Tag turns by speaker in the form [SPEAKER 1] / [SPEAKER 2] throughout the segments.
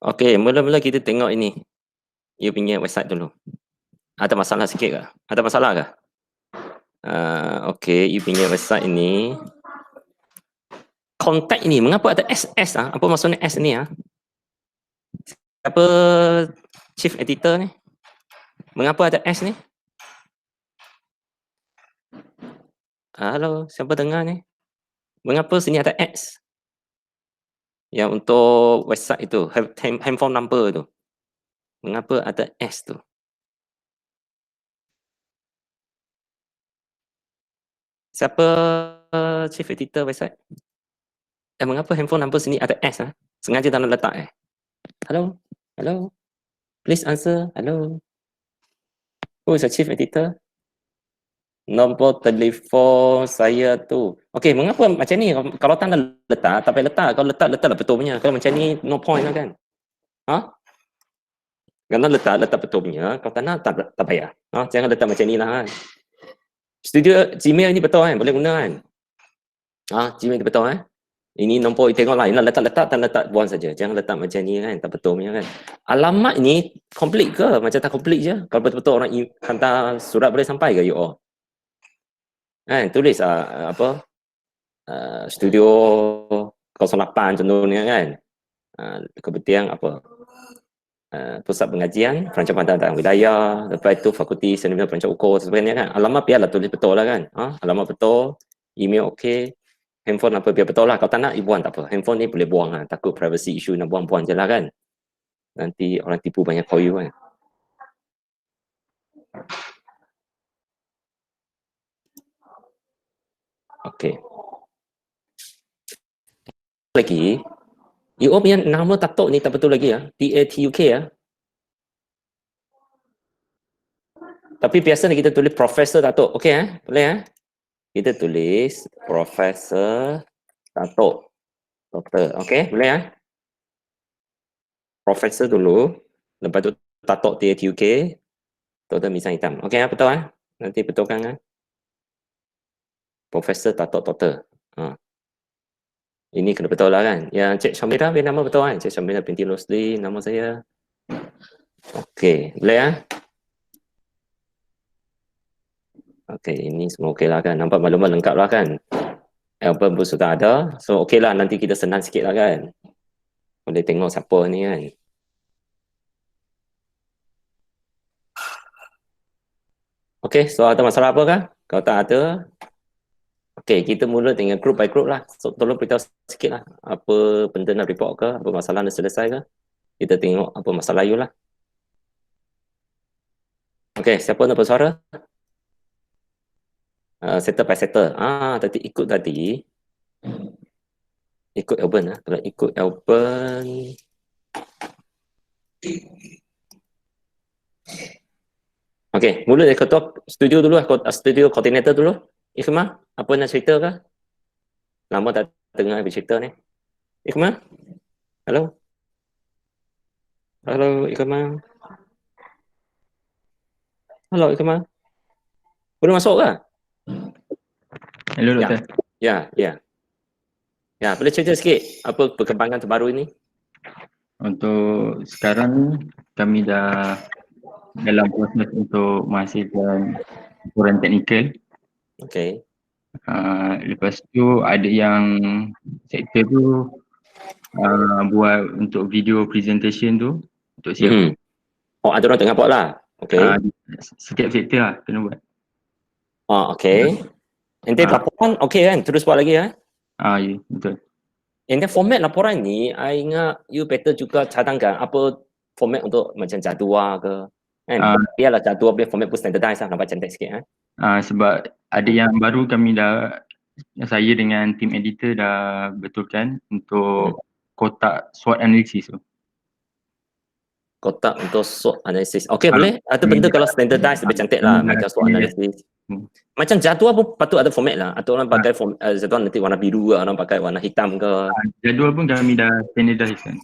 [SPEAKER 1] Okey, mula-mula kita tengok ini, you punya website dulu. Ada masalah sikit ke? Ada masalah ke? Okey, you punya website ini, kontak ini, mengapa ada SS ah? Apa maksudnya S ni ah? Siapa chief editor ni? Mengapa ada S ni? Halo, siapa dengar ni? Mengapa sini ada X? Yang untuk website itu, handphone number tu. Mengapa ada S tu? Siapa chief editor website? Mengapa handphone number sini ada S ah? Sengaja tak nak letak Hello? Hello? Please answer. Hello? Who is the chief editor? Nombor telefon saya tu. Okey, mengapa macam ni? Kalau tak nak letak, tak payah letak. Kalau letak, letaklah betul punya. Kalau macam ni, no point lah kan? Ha? Kalau letak betul punya. Kalau tak nak, tak payah. Ha? Jangan letak macam ni lah kan? Studio Gmail ni betul kan? Boleh guna kan? Ha? Gmail ni betul kan? Ini nombor, tengoklah. Ini letak-letak, tak letak, buang saja. Jangan letak macam ni kan? Tak betul punya kan? Alamat ni complete ke? Macam tak complete je? Kalau betul-betul orang hantar surat boleh sampai ke you all? Kan? Tulis apa? Studio 08 contohnya kan. Kebutian apa? Pusat pengajian, Perancang Pantai dan Wilayah, lepas itu Fakulti Seni Perancang Ukur sebagainya kan. Alamat biarlah tulis betul lah kan. Alamat betul, email okey, handphone apa biar betul lah. Kalau tak nak, buang tak apa. Handphone ni boleh buang lah. Takut privacy issue nak buang-buang je lah kan. Nanti orang tipu banyak call you kan. Okey. Lagi, you all punya nama tato ni tak betul lagi ya. TATUK ya. Tapi biasa kita tulis Profesor Dato'. Okey boleh kita tulis Profesor Dato'. Doktor. Okey, boleh Profesor dulu. Lepas tu Dato' TATUK. Doktor Misang Hitam. Okey betul Nanti betulkan Profesor Dato' Doktor. Ini kena betul lah kan. Yang Cik Syamira punya nama betul kan. Cik Syamira binti Rosli, nama saya. Okey, boleh Okey, ini semua okey lah kan. Nampak maklumat lengkap lah kan. Album pun sudah ada. So okey lah, nanti kita senang sikit lah kan. Boleh tengok siapa ni kan. Okey, so ada masalah apa kah? Kalau tak ada, okey, kita mula dengan group by group lah. So tolong beritahu sikit lah. Apa benda nak report ke? Apa masalah nak selesai ke? Kita tengok apa masalah you lah. Okey, siapa nak bersuara? Settle by settle. Tadi ikut tadi. Ikut Alban Kalau ikut Alban. Okey, mula dari ketua studio dulu studio coordinator dulu. Ikhmah, apa nak cerita ke? Lama tak dengar bercerita ni. Ikhmah? Halo? Halo, Ikhmah? Halo, Ikhmah? Boleh masuk ke?
[SPEAKER 2] Hello, Doktor.
[SPEAKER 1] Ya. Ya, boleh cerita sikit apa perkembangan terbaru ini?
[SPEAKER 2] Untuk sekarang kami dah dalam proses untuk menghasilkan laporan teknikal.
[SPEAKER 1] Okey.
[SPEAKER 2] Lepas tu ada yang sektor tu buat untuk video presentation tu untuk siap.
[SPEAKER 1] Ada orang tengah buat lah. Okey.
[SPEAKER 2] Setiap sektor lah kena buat.
[SPEAKER 1] Okey. Nanti laporan okey kan? Terus buat lagi
[SPEAKER 2] ya, betul.
[SPEAKER 1] Ini format laporan ni, I ingat you better juga cadangkan apa format untuk macam jadual ke. Kan? Biarlah jadual punya format pun standardized lah, nampak cantik sikit.
[SPEAKER 2] Sebab ada yang baru saya dengan tim editor dah betulkan untuk kotak SWOT analysis tu.
[SPEAKER 1] Kotak untuk SWOT analysis. Okey boleh. Ada benda kalau standardized lebih cantik lah macam SWOT analysis. Macam jadual pun patut ada format lah. Atau orang pakai jadual nanti warna biru ke, orang pakai warna hitam ke.
[SPEAKER 2] Jadual pun kami dah standardize kan.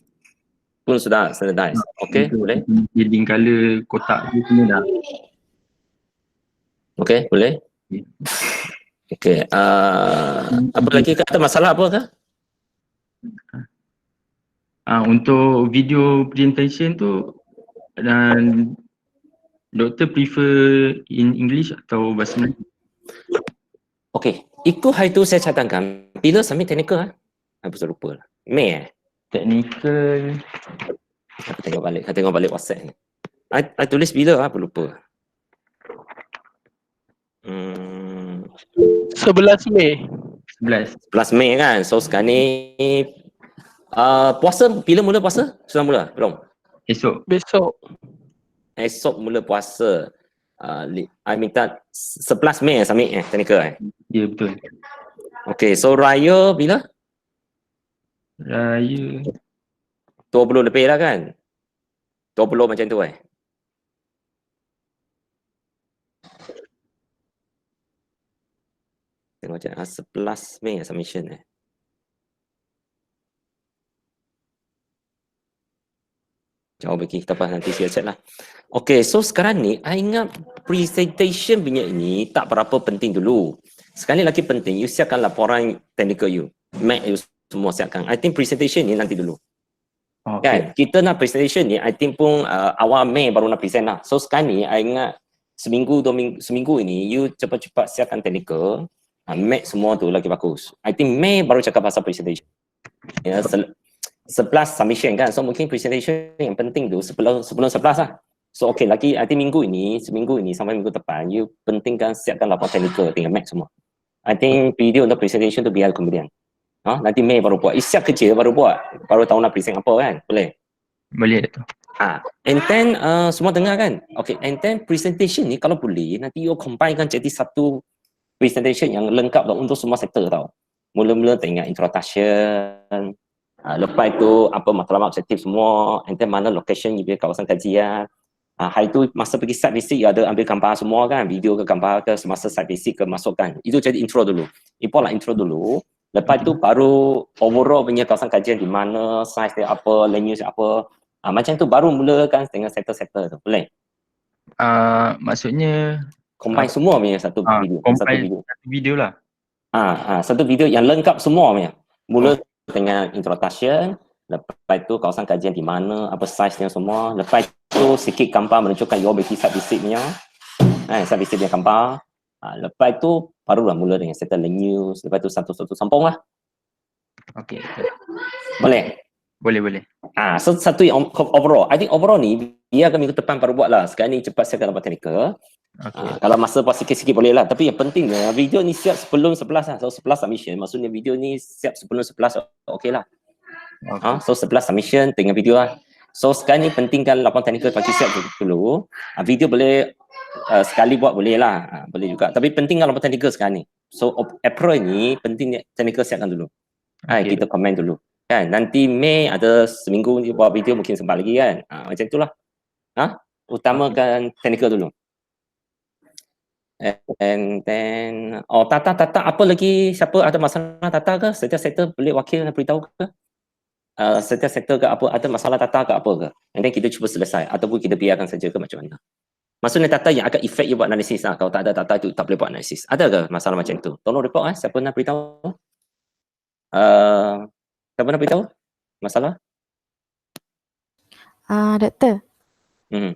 [SPEAKER 1] Pun sudah standardize. Okey boleh.
[SPEAKER 2] Shading color kotak tu semua dah.
[SPEAKER 1] Okey boleh. Okey. Apa lagi? Ada masalah apa ke?
[SPEAKER 2] Untuk video presentation tu dan doktor prefer in English atau bahasa Melayu?
[SPEAKER 1] Okey, ikut hari tu saya cadangkan bila submit technical aku sudah lupa lah. Mei
[SPEAKER 2] Technical
[SPEAKER 1] Aku tengok balik WhatsApp ni. I tulis bila aku lupa.
[SPEAKER 3] 11 Mei.
[SPEAKER 2] 11
[SPEAKER 1] 11 Mei kan. So sekarang ni puasa bila mula puasa? Sudah mula? Belum.
[SPEAKER 2] esok.
[SPEAKER 3] Besok.
[SPEAKER 1] Esok mula puasa. I minta 11 Mei submit technical
[SPEAKER 2] Ya betul.
[SPEAKER 1] Okey, so raya bila?
[SPEAKER 2] Raya
[SPEAKER 1] 20 lebih lah kan? 20 macam tu Tengok macam 11 Mei submission Jauh bagi, tak apa, nanti saya check lah. Okay, so sekarang ni, I ingat presentation punya ini tak berapa penting dulu. Sekali lagi penting, you siapkan laporan technical you. Mac you semua siapkan. I think presentation ni nanti dulu. Kan? Kita nak presentation ni, I think pun awal Mei baru nak present lah. So sekarang ni, I ingat seminggu ini, you cepat-cepat siapkan technical. Mac semua tu lagi bagus. I think Mei baru cakap pasal presentation. Ya, 11 submission kan, so mungkin presentation yang penting tu sebelum 11 lah. So okay, lagi I think seminggu ini sampai minggu depan, you pentingkan siapkan laporan technical dengan Mac semua. I think video untuk presentation tu biar kemudian. Nanti Mei baru buat, siap kerja baru buat, baru tahu nak present apa kan, boleh?
[SPEAKER 2] boleh tu.
[SPEAKER 1] And then semua dengar kan? Okay, and then presentation ni kalau boleh, nanti you combinekan jadi satu presentation yang lengkap untuk semua sektor tau. Mula-mula tengok introduction, lepas itu apa matlamat objektif semua, and then mana location you punya kawasan kajian. Hari itu masa pergi site visit you ada ambil gambar semua kan, video ke gambar ke, semasa site visit ke masukkan. Itu jadi intro dulu. Import lah intro dulu. Lepas itu baru overall punya kawasan kajian di mana, size dia apa, land use apa. Macam tu baru mulakan dengan sektor-sektor tu. Boleh?
[SPEAKER 2] Maksudnya
[SPEAKER 1] Combine semua punya satu video.
[SPEAKER 2] Satu video lah.
[SPEAKER 1] Satu video yang lengkap semua punya. Mula dengan introduction, lepas itu kawasan kajian di mana, apa size-nya semua, lepas itu sikit gambar menunjukkan your site visit-nya, site visit punya gambar, lepas itu barulah mula dengan settle news, lepas itu satu-satu sambung lah.
[SPEAKER 2] Okay.
[SPEAKER 1] Boleh?
[SPEAKER 2] Boleh.
[SPEAKER 1] So satu yang overall, I think overall ni biar ke minggu depan baru buat lah. Sekarang ni cepat siapkan laporan technical. Kalau masa pas sikit-sikit boleh lah, tapi yang pentingnya video ni siap sebelum 11 lah. So 11 submission, maksudnya video ni siap sebelum 11, okey lah. So 11 submission dengan video lah. So sekarang ni pentingkan laporan technical bagi siap dulu. Video boleh sekali buat boleh lah, boleh juga. Tapi pentingkan laporan technical sekarang ni. So April ni penting technical siapkan dulu. Kita komen dulu. Kan, nanti Mei ada seminggu ni buat video mungkin sempat lagi kan. Macam itulah. Utamakan technical dulu. And then Tata apa lagi, siapa ada masalah Tata ke? Setiap sektor boleh wakil nak beritahu ke? Setiap sektor ke apa ada masalah Tata ke apa ke? And then kita cuba selesai ataupun kita biarkan saja ke macam mana? Maksudnya Tata yang agak efek you buat analisis lah. Kalau tak ada Tata tu tak boleh buat analisis. Ada ke masalah macam tu? Tolong report siapa nak beritahu? Siapa nak beritahu masalah?
[SPEAKER 4] Doktor.
[SPEAKER 1] Hmm.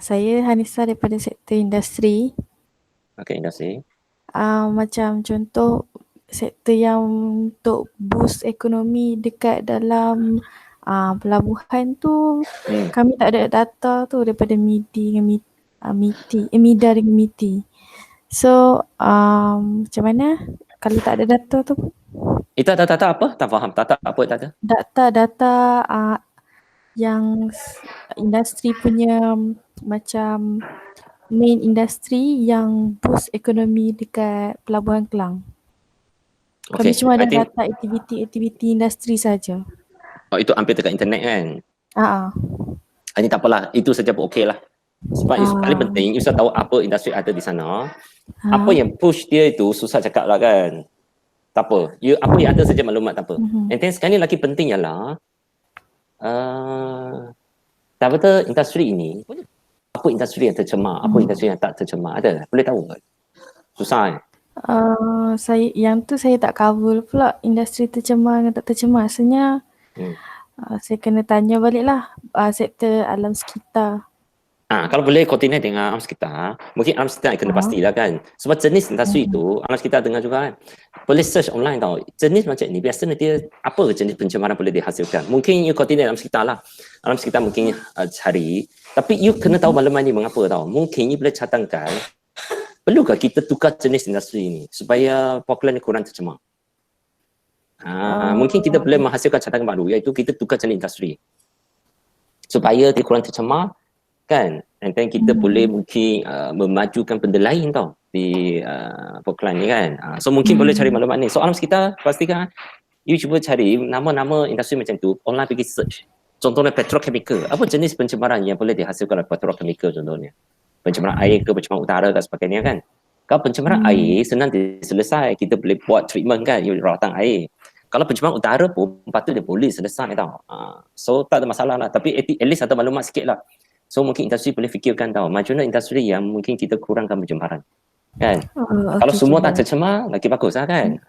[SPEAKER 4] Saya Hanisa daripada sektor industri.
[SPEAKER 1] Okay, industri.
[SPEAKER 4] Macam contoh sektor yang untuk boost ekonomi dekat dalam pelabuhan tu, kami tak ada data tu daripada MIDI dengan MIDA dengan MITI. So macam mana kalau tak ada data tu?
[SPEAKER 1] Itu ada data apa? Tak faham. Data apa data?
[SPEAKER 4] Data yang industri punya macam main industri yang boost ekonomi dekat Pelabuhan Kelang. Kami cuma ada data aktiviti industri saja.
[SPEAKER 1] Itu hampir dekat internet kan? Ini tak apalah, itu saja pun okey lah. Sebab yang paling penting, you sudah tahu apa industri ada di sana. Apa yang push dia itu susah cakap lah kan. Tak apa, apa yang ada saja maklumat tak apa. And then sekali lagi penting ialah tak betul industri ini, apa industri yang tercemar, apa industri yang tak tercemar, ada? Boleh tahu ke? Susah
[SPEAKER 4] saya tak cover pula industri tercemar dan tak tercemar. Sebenarnya Saya kena tanya balik lah sektor alam sekitar.
[SPEAKER 1] Kalau boleh koordinat dengan alam sekitar, mungkin alam sekitar kena pastilah kan. Sebab jenis industri itu, alam sekitar dengar juga kan. Boleh search online tau. Jenis macam ni, biasanya dia apa jenis pencemaran boleh dihasilkan. Mungkin you koordinat alam sekitar lah. Alam sekitar mungkin cari. Tapi you kena tahu maklumat ni mengapa tau. Mungkin you boleh cadangkan, perlukah kita tukar jenis industri ni supaya populasi kurang tercemar. Mungkin kita boleh menghasilkan cadangan baru, iaitu kita tukar jenis industri. Supaya dia kurang tercemar, kan, and then kita boleh mungkin memajukan benda lain tau di Poklan ni kan. So mungkin boleh cari maklumat ni. So alam sekitar pastikan you cuba cari nama-nama industri macam tu, online pergi search. Contohnya petrochemical, apa jenis pencemaran yang boleh dihasilkan oleh petrochemical contohnya. Pencemaran air ke, pencemaran udara dan sebagainya kan. Kalau pencemaran air senang diselesai, kita boleh buat treatment kan, you rawatan air. Kalau pencemaran udara pun patut dia boleh selesai tau. So tak ada masalah lah, tapi at least ada maklumat sikit lah. So mungkin industri boleh fikirkan tau, macam mana industri yang mungkin kita kurangkan pencemaran. Kan? Kalau semua tak tercemar, lagi bagus lah kan.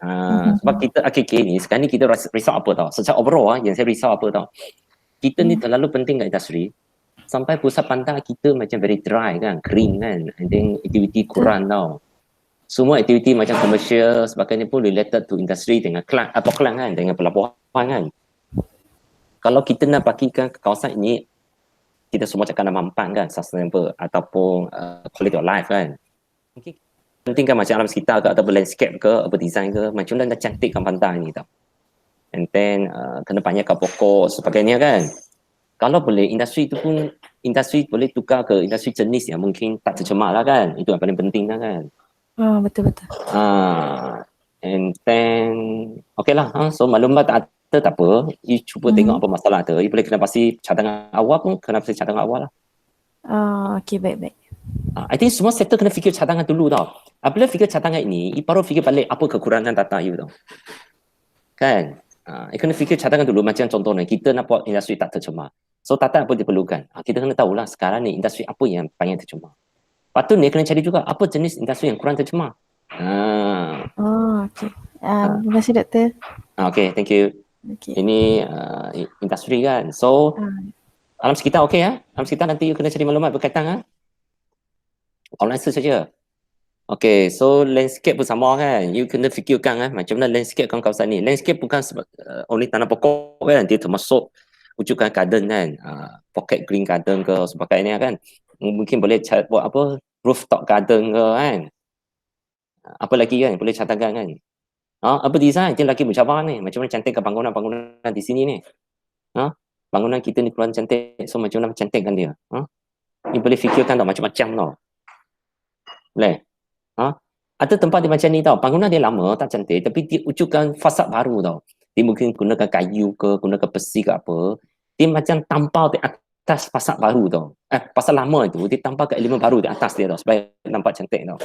[SPEAKER 1] Sebab kita AKK ni, sekarang ni kita risau apa tau. Secara overall yang saya risau apa tau. Kita ni terlalu penting kat industri. Sampai pusat pandang kita macam very dry kan, kering kan. And then aktiviti kurang tau. Semua aktiviti macam komersial sebagainya pun related to industri dengan kelang kan, dengan pelabuhan kan. Kalau kita nak pakikan kawasan ini, kita semua cakap nak mampan kan, sustainable ataupun quality of life kan. Mungkin penting kan macam alam sekitar ke ataupun landscape ke, apa design ke, macam mana nak cantikkan pantai ni tau. And then kena banyakkan pokok sebagainya kan. Kalau boleh industri itu pun, industri boleh tukar ke industri jenis yang mungkin tak tercemar lah kan. Itu yang paling penting lah kan.
[SPEAKER 4] Betul-betul.
[SPEAKER 1] And then okay lah, so maklumat tak apa, you cuba tengok apa masalah tu. You boleh kena pasti cadangan awal pun, kena pasti cadangan awal lah.
[SPEAKER 4] Okay, baik-baik.
[SPEAKER 1] I think semua sektor kena fikir cadangan dulu tau. Apabila fikir cadangan ini, you baru fikir balik apa kekurangan data you tau. Kan? You kena fikir cadangan dulu, macam contohnya, kita nak buat industri tak tercemar. So data apa diperlukan? Kita kena tahulah sekarang ni industri apa yang paling tercemar. Lepas tu ni kena cari juga apa jenis industri yang kurang tercemar.
[SPEAKER 4] Okay. Terima kasih doktor.
[SPEAKER 1] Okay, thank you.
[SPEAKER 4] Okay.
[SPEAKER 1] Ini industri kan. So alam sekitar okey ya. Alam sekitar nanti you kena cari maklumat berkaitan online search saja. Okay, so landscape pun sama kan. You kena fikirkan macam mana landscape kawasan ni. Landscape bukan only tanah pokok kan. Dia termasuk wujudan garden kan. Pocket green garden ke sebagainya kan. Mungkin boleh buat apa, rooftop garden ke kan. Apa lagi kan, boleh cadangkan kan. Apa design, dia lagi mencabar ni. Macam mana cantikkan bangunan-bangunan di sini ni. Bangunan kita ni kurang cantik, so macam mana cantikkan dia. Ni boleh fikirkan tau, macam-macam tau. Boleh? Ada tempat dia macam ni tau, bangunan dia lama, tak cantik, tapi dia wujudkan fasad baru tau. Dia mungkin gunakan kayu ke, gunakan besi ke apa. Dia macam tampal di atas fasad baru tau. Fasad lama itu, dia tampal ke elemen baru di atas dia tau, supaya nampak cantik tau.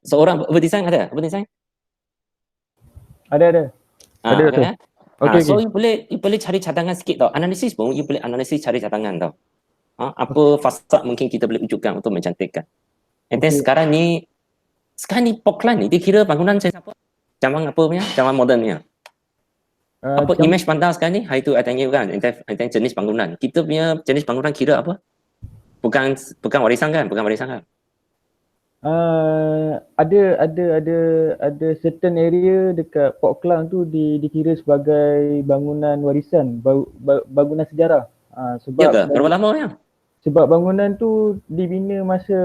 [SPEAKER 1] Seorang berdesain ada? Berdesain?
[SPEAKER 3] Ada.
[SPEAKER 1] Okay.
[SPEAKER 3] Okay,
[SPEAKER 1] so you boleh cari cadangan sikit tau. Analisis pun you boleh analisis cari cadangan tau. Apa fasad mungkin kita boleh wujudkan untuk mencantikkan. And then sekarang ni Poklan ni dia kira bangunan siapa? Zaman apa punya? Zaman moden punya. Apa image pandang sekarang ni? Hari tu I tanya kan, and then jenis bangunan. Kita punya jenis bangunan kira apa? Bukan warisan kan? Bukan warisan kan?
[SPEAKER 3] Ada certain area dekat Port Klang tu dikira sebagai bangunan warisan, bangunan sejarah. Sebab
[SPEAKER 1] ya ke? Berapa lama ya?
[SPEAKER 3] Sebab bangunan tu dibina masa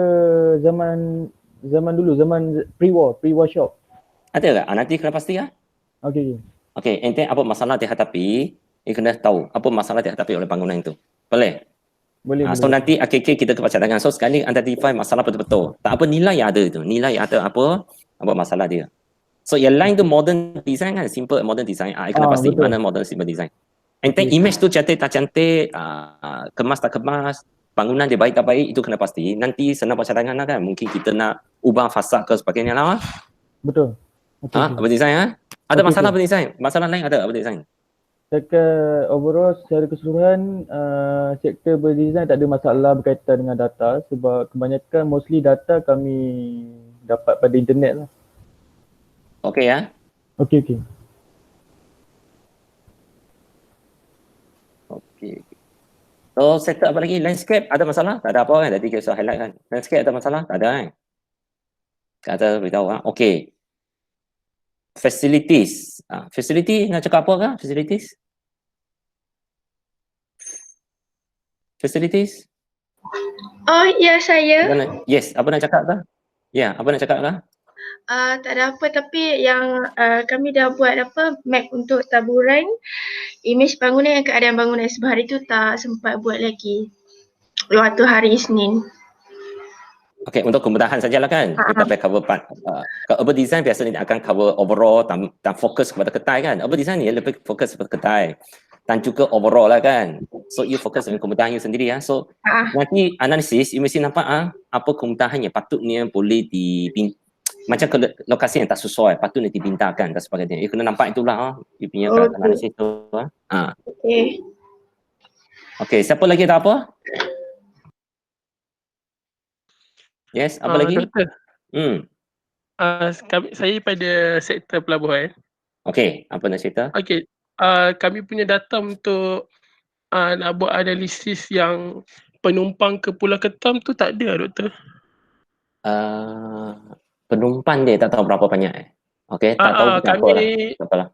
[SPEAKER 3] zaman dulu, zaman pre-war shop.
[SPEAKER 1] Ada ke? Nanti kena pasti ya? Okay, and then apa masalah dihadapi, kena tahu apa masalah dihadapi oleh bangunan itu. Boleh?
[SPEAKER 3] Boleh.
[SPEAKER 1] So nanti AKK kita ke cadangan. So sekarang ni identify masalah betul-betul. Tak apa nilai yang ada itu. Nilai yang ada apa masalah dia. So yang lain tu modern design kan, simple modern design. Kena pasti betul. Mana modern simple design. And then image tu cantik tak cantik, kemas tak kemas, bangunan dia baik tak baik, itu kena pasti. Nanti senang buat cadangan lah kan. Mungkin kita nak ubah fasad ke sebagainya lah.
[SPEAKER 3] Betul.
[SPEAKER 1] Apa design Ada masalah apa design? Masalah lain ada apa design?
[SPEAKER 3] Dekat overall secara keseluruhan sektor berdesign tak ada masalah berkaitan dengan data, sebab kebanyakan mostly data kami dapat pada internet lah.
[SPEAKER 1] Okay ya?
[SPEAKER 3] Okay.
[SPEAKER 1] So sektor apa lagi? Landscape ada masalah? Tak ada apa kan? Tadi kita highlight kan. Landscape ada masalah? Tak ada kan? Kat atas beritahu kan. Okay. Facilities. Facility nak cakap apa kah? Facilities? Facilities?
[SPEAKER 5] Oh, ya saya.
[SPEAKER 1] Yes, apa nak cakap kah? Ya, apa nak cakap kah?
[SPEAKER 5] Tak ada apa, tapi yang kami dah buat map untuk taburan imej bangunan dan keadaan bangunan sebab hari tu tak sempat buat lagi waktu hari Isnin.
[SPEAKER 1] Okay, untuk kemudahan sajalah kan. Kita akan cover part. Urban design biasanya akan cover overall dan fokus kepada kedai kan. Urban design ni lebih fokus kepada kedai dan juga overall lah kan. So you fokus dengan kemudahan you sendiri ya. So nanti analisis you mesti nampak apa kemudahan yang patutnya boleh macam ke lokasi yang tak sesuai patutnya dibintakan dan sebagainya. You kena nampak itulah you punya analisis tu.
[SPEAKER 5] Okay.
[SPEAKER 1] Okay, siapa lagi tak apa? Yes, apa lagi?
[SPEAKER 6] Doktor,
[SPEAKER 1] Hmm.
[SPEAKER 6] saya pada sektor pelabuhan.
[SPEAKER 1] Okay, apa nak cerita?
[SPEAKER 6] Okey, kami punya data untuk nak buat analisis yang penumpang ke Pulau Ketam tu tak ada, Doktor.
[SPEAKER 1] Penumpang dia tak tahu berapa banyak Okay, tak tahu berapa lah. Apalah.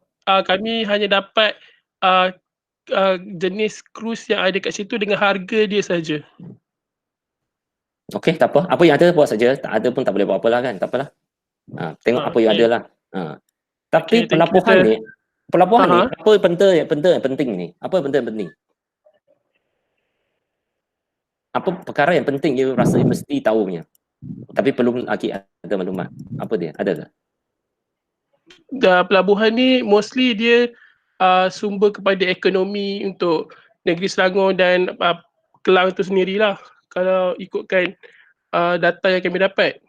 [SPEAKER 6] Kami hanya dapat jenis cruise yang ada kat situ dengan harga dia saja.
[SPEAKER 1] Okay, tak apa. Apa yang ada buat saja. Tak ada pun tak boleh buat apa lah kan. Tak apalah. Tengok apa yang ada lah. Tapi pelabuhan ni, apa benda yang penting ni? Apa benda yang penting? Apa perkara yang penting you rasa you mesti tahu punya? Tapi belum lagi ada maklumat. Apa dia? Ada ke?
[SPEAKER 6] Pelabuhan ni mostly dia sumber kepada ekonomi untuk negeri Selangor dan Kelang tu sendirilah kalau ikutkan data yang kami dapat.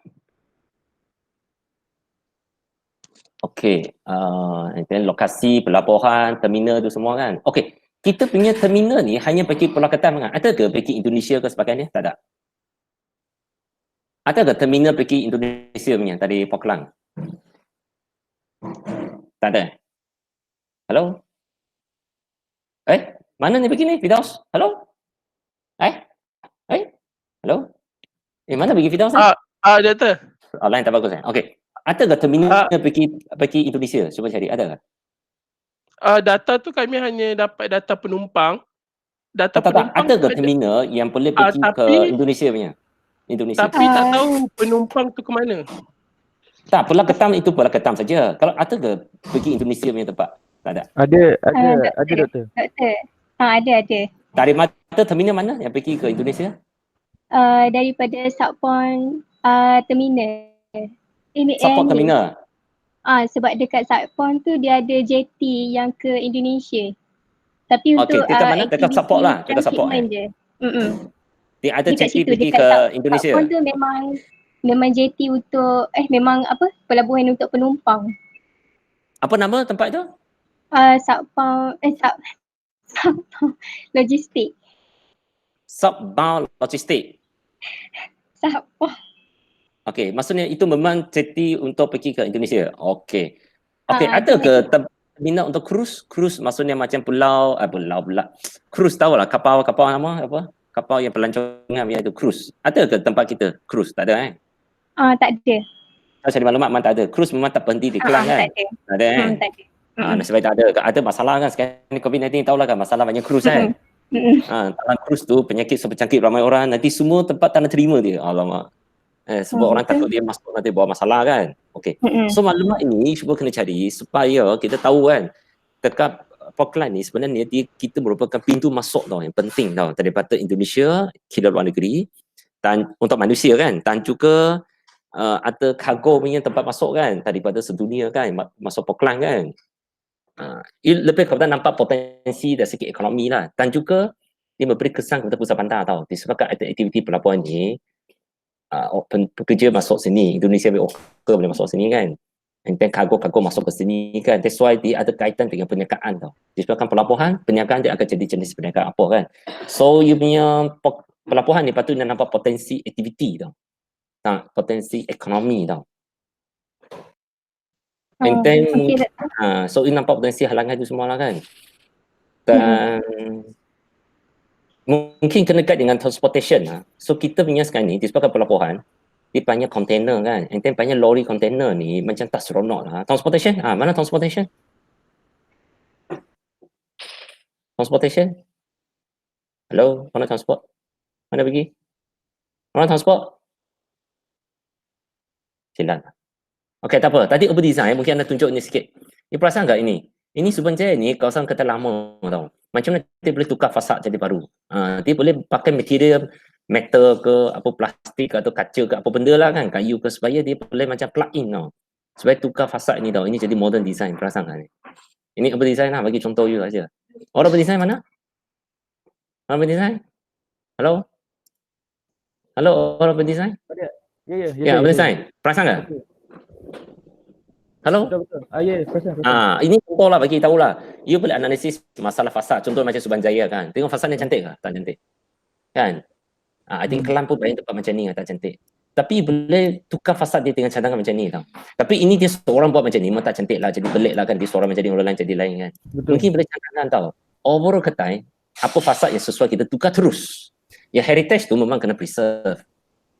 [SPEAKER 1] Okey, dan lokasi pelabuhan, terminal tu semua kan. Okey, kita punya terminal ni hanya bagi Pulau Ketam kan? Ada ke bagi Indonesia ke sebagainya? Tak ada. Ada ke terminal bagi Indonesia punya dari Port Klang? Tak ada. Hello? Mana ni begini Firdaus? Hello? Hello? Mana pergi Firdaus?
[SPEAKER 6] Doktor.
[SPEAKER 1] Line tak bagus Okey. Ada ke terminal bagi Indonesia? Cuba cari, ada ke?
[SPEAKER 6] Data tu kami hanya dapat data penumpang.
[SPEAKER 1] Tak, ada ke terminal yang boleh pergi ke Indonesia punya? Indonesia.
[SPEAKER 6] Tapi tak tahu penumpang tu ke mana.
[SPEAKER 1] Tak, Pulau Ketam itu Pulau Ketam saja. Kalau ada ke pergi Indonesia punya tempat? Tak ada.
[SPEAKER 3] Ada doktor.
[SPEAKER 7] Ada.
[SPEAKER 1] Dari mana terminal mana yang pergi ke Indonesia?
[SPEAKER 7] Daripada Subpon terminal.
[SPEAKER 1] Subpon terminal.
[SPEAKER 7] Sebab dekat Subpon tu dia ada jetty yang ke Indonesia. Tapi untuk
[SPEAKER 1] dekat mana? Dekat Subpon lah. Dekat Subpon. Dia ada jetty pergi ke Indonesia.
[SPEAKER 7] Subpon tu memang jetty untuk memang pelabuhan untuk penumpang.
[SPEAKER 1] Apa nama tempat tu?
[SPEAKER 7] Subpon logistik.
[SPEAKER 1] Subbound logistik.
[SPEAKER 7] Subpon.
[SPEAKER 1] Okey, maksudnya itu memang jetty untuk pergi ke Indonesia. Okey. Okey, ada ke terminal untuk cruise? Cruise maksudnya macam pulau pula. Cruise tahu lah, kapal nama apa? Kapal yang pelancongan yang itu cruise. Ada ke tempat kita cruise? Tak ada
[SPEAKER 7] Tak ada.
[SPEAKER 1] Saya cari maklumat memang tak ada. Cruise memang tak berhenti di Kelang kan? Tak ada
[SPEAKER 7] Tak ada.
[SPEAKER 1] Nasib baik tak ada. Ada masalah kan sekarang ni COVID-19 tahulah kan masalah banyak cruise kan? Dalam cruise tu penyakit berjangkit ramai orang, nanti semua tempat tak nak terima dia. Alamak. Sebab orang takut dia masuk nanti bawa masalah kan. Okey. So maklumat ini cuba kena cari supaya kita tahu kan dekat Port Klang ni sebenarnya kita merupakan pintu masuk tau yang penting tau daripada Indonesia ke luar negeri dan untuk manusia kan, dan juga ada kargo punya tempat masuk kan daripada sedunia kan masuk Port Klang kan. Lebih kepada nampak potensi dari segi ekonomi lah, dan juga dia memberi kesan kepada pusat bandar tau disebabkan ada aktiviti pelabuhan ni. Pekerja masuk sini, Indonesia boleh masuk sini kan, and then kargo masuk ke sini kan. That's why dia ada kaitan dengan perniagaan tau. Disebabkan pelabuhan, perniagaan dia akan jadi jenis perniagaan apa kan. So you punya pelabuhan ni patutnya nampak potensi aktiviti tau, potensi ekonomi tau. And then so you nampak potensi halangan tu semua lah kan. Dan Mungkin kena guide dengan transportation lah. So kita punya sekarang ni disebabkan pelabuhan, dia banyak container kan, and then banyak lori container ni macam tak seronok lah. Transportation, mana transportation? Transportation? Hello, mana transport? Mana pergi? Mana transport? Silat. Okay, tak apa. Tadi urban design, mungkin anda tunjuk ni sikit. Ni perasan tak ini? Ini sebenarnya ni kawasan kata lama tau. Macam mana dia boleh tukar fasad jadi baru. Dia boleh pakai material metal ke, apa plastik atau kaca ke, apa benda lah kan, kayu ke, supaya dia boleh macam plug in tau. Supaya tukar fasad ni tau. Ini jadi modern design, perasan tak ni? Ini urban design lah, bagi contoh you saja. Orang urban design mana? Orang urban design? Halo? Halo, orang urban design? Ya, urban design. Perasan tak? Halo?
[SPEAKER 3] Betul. Perasan.
[SPEAKER 1] Ini contoh lah, bagi tahu lah. You boleh analisis masalah fasad. Contoh macam Subanjaya kan. Tengok fasad ni cantik ke? Tak cantik. Kan? I think Kelang pun banyak tempat macam ni tak cantik. Tapi boleh tukar fasad dia dengan cadangan macam ni tau. Tapi ini dia seorang buat macam ni, memang tak cantik lah. Jadi pelik lah kan. Dia seorang macam ni, orang lain jadi lain kan.
[SPEAKER 3] Betul.
[SPEAKER 1] Mungkin boleh cadangan tau. Overall Ketai, apa fasad yang sesuai kita tukar terus. Yang heritage tu memang kena preserve.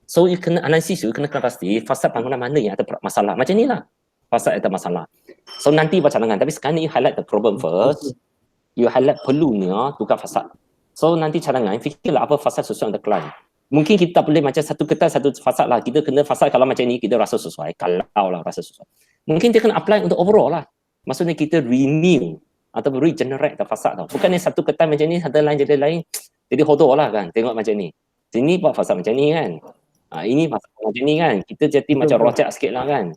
[SPEAKER 1] So you kena analisis, you kena pasti fasad bangunan mana yang ada masalah. Macam ni lah. Fasad ada masalah. So nanti buat cadangan. Tapi sekarang ni you highlight the problem first. You highlight perlunya tukar fasad. So nanti cadangan, fikirlah apa fasad sesuai untuk klien. Mungkin kita boleh macam satu ketai satu fasad lah. Kita kena fasad kalau macam ni kita rasa sesuai. Kalau lah rasa sesuai. Mungkin dia kena apply untuk overall lah. Maksudnya kita renew atau regenerate the fasad tau. Bukan ni satu ketai macam ni, satu lain jadi lain. Jadi hodor lah kan. Tengok macam ni. Sini buat fasad macam ni kan. Ini fasad macam ni kan. Kita jadi macam rocak sikit lah kan.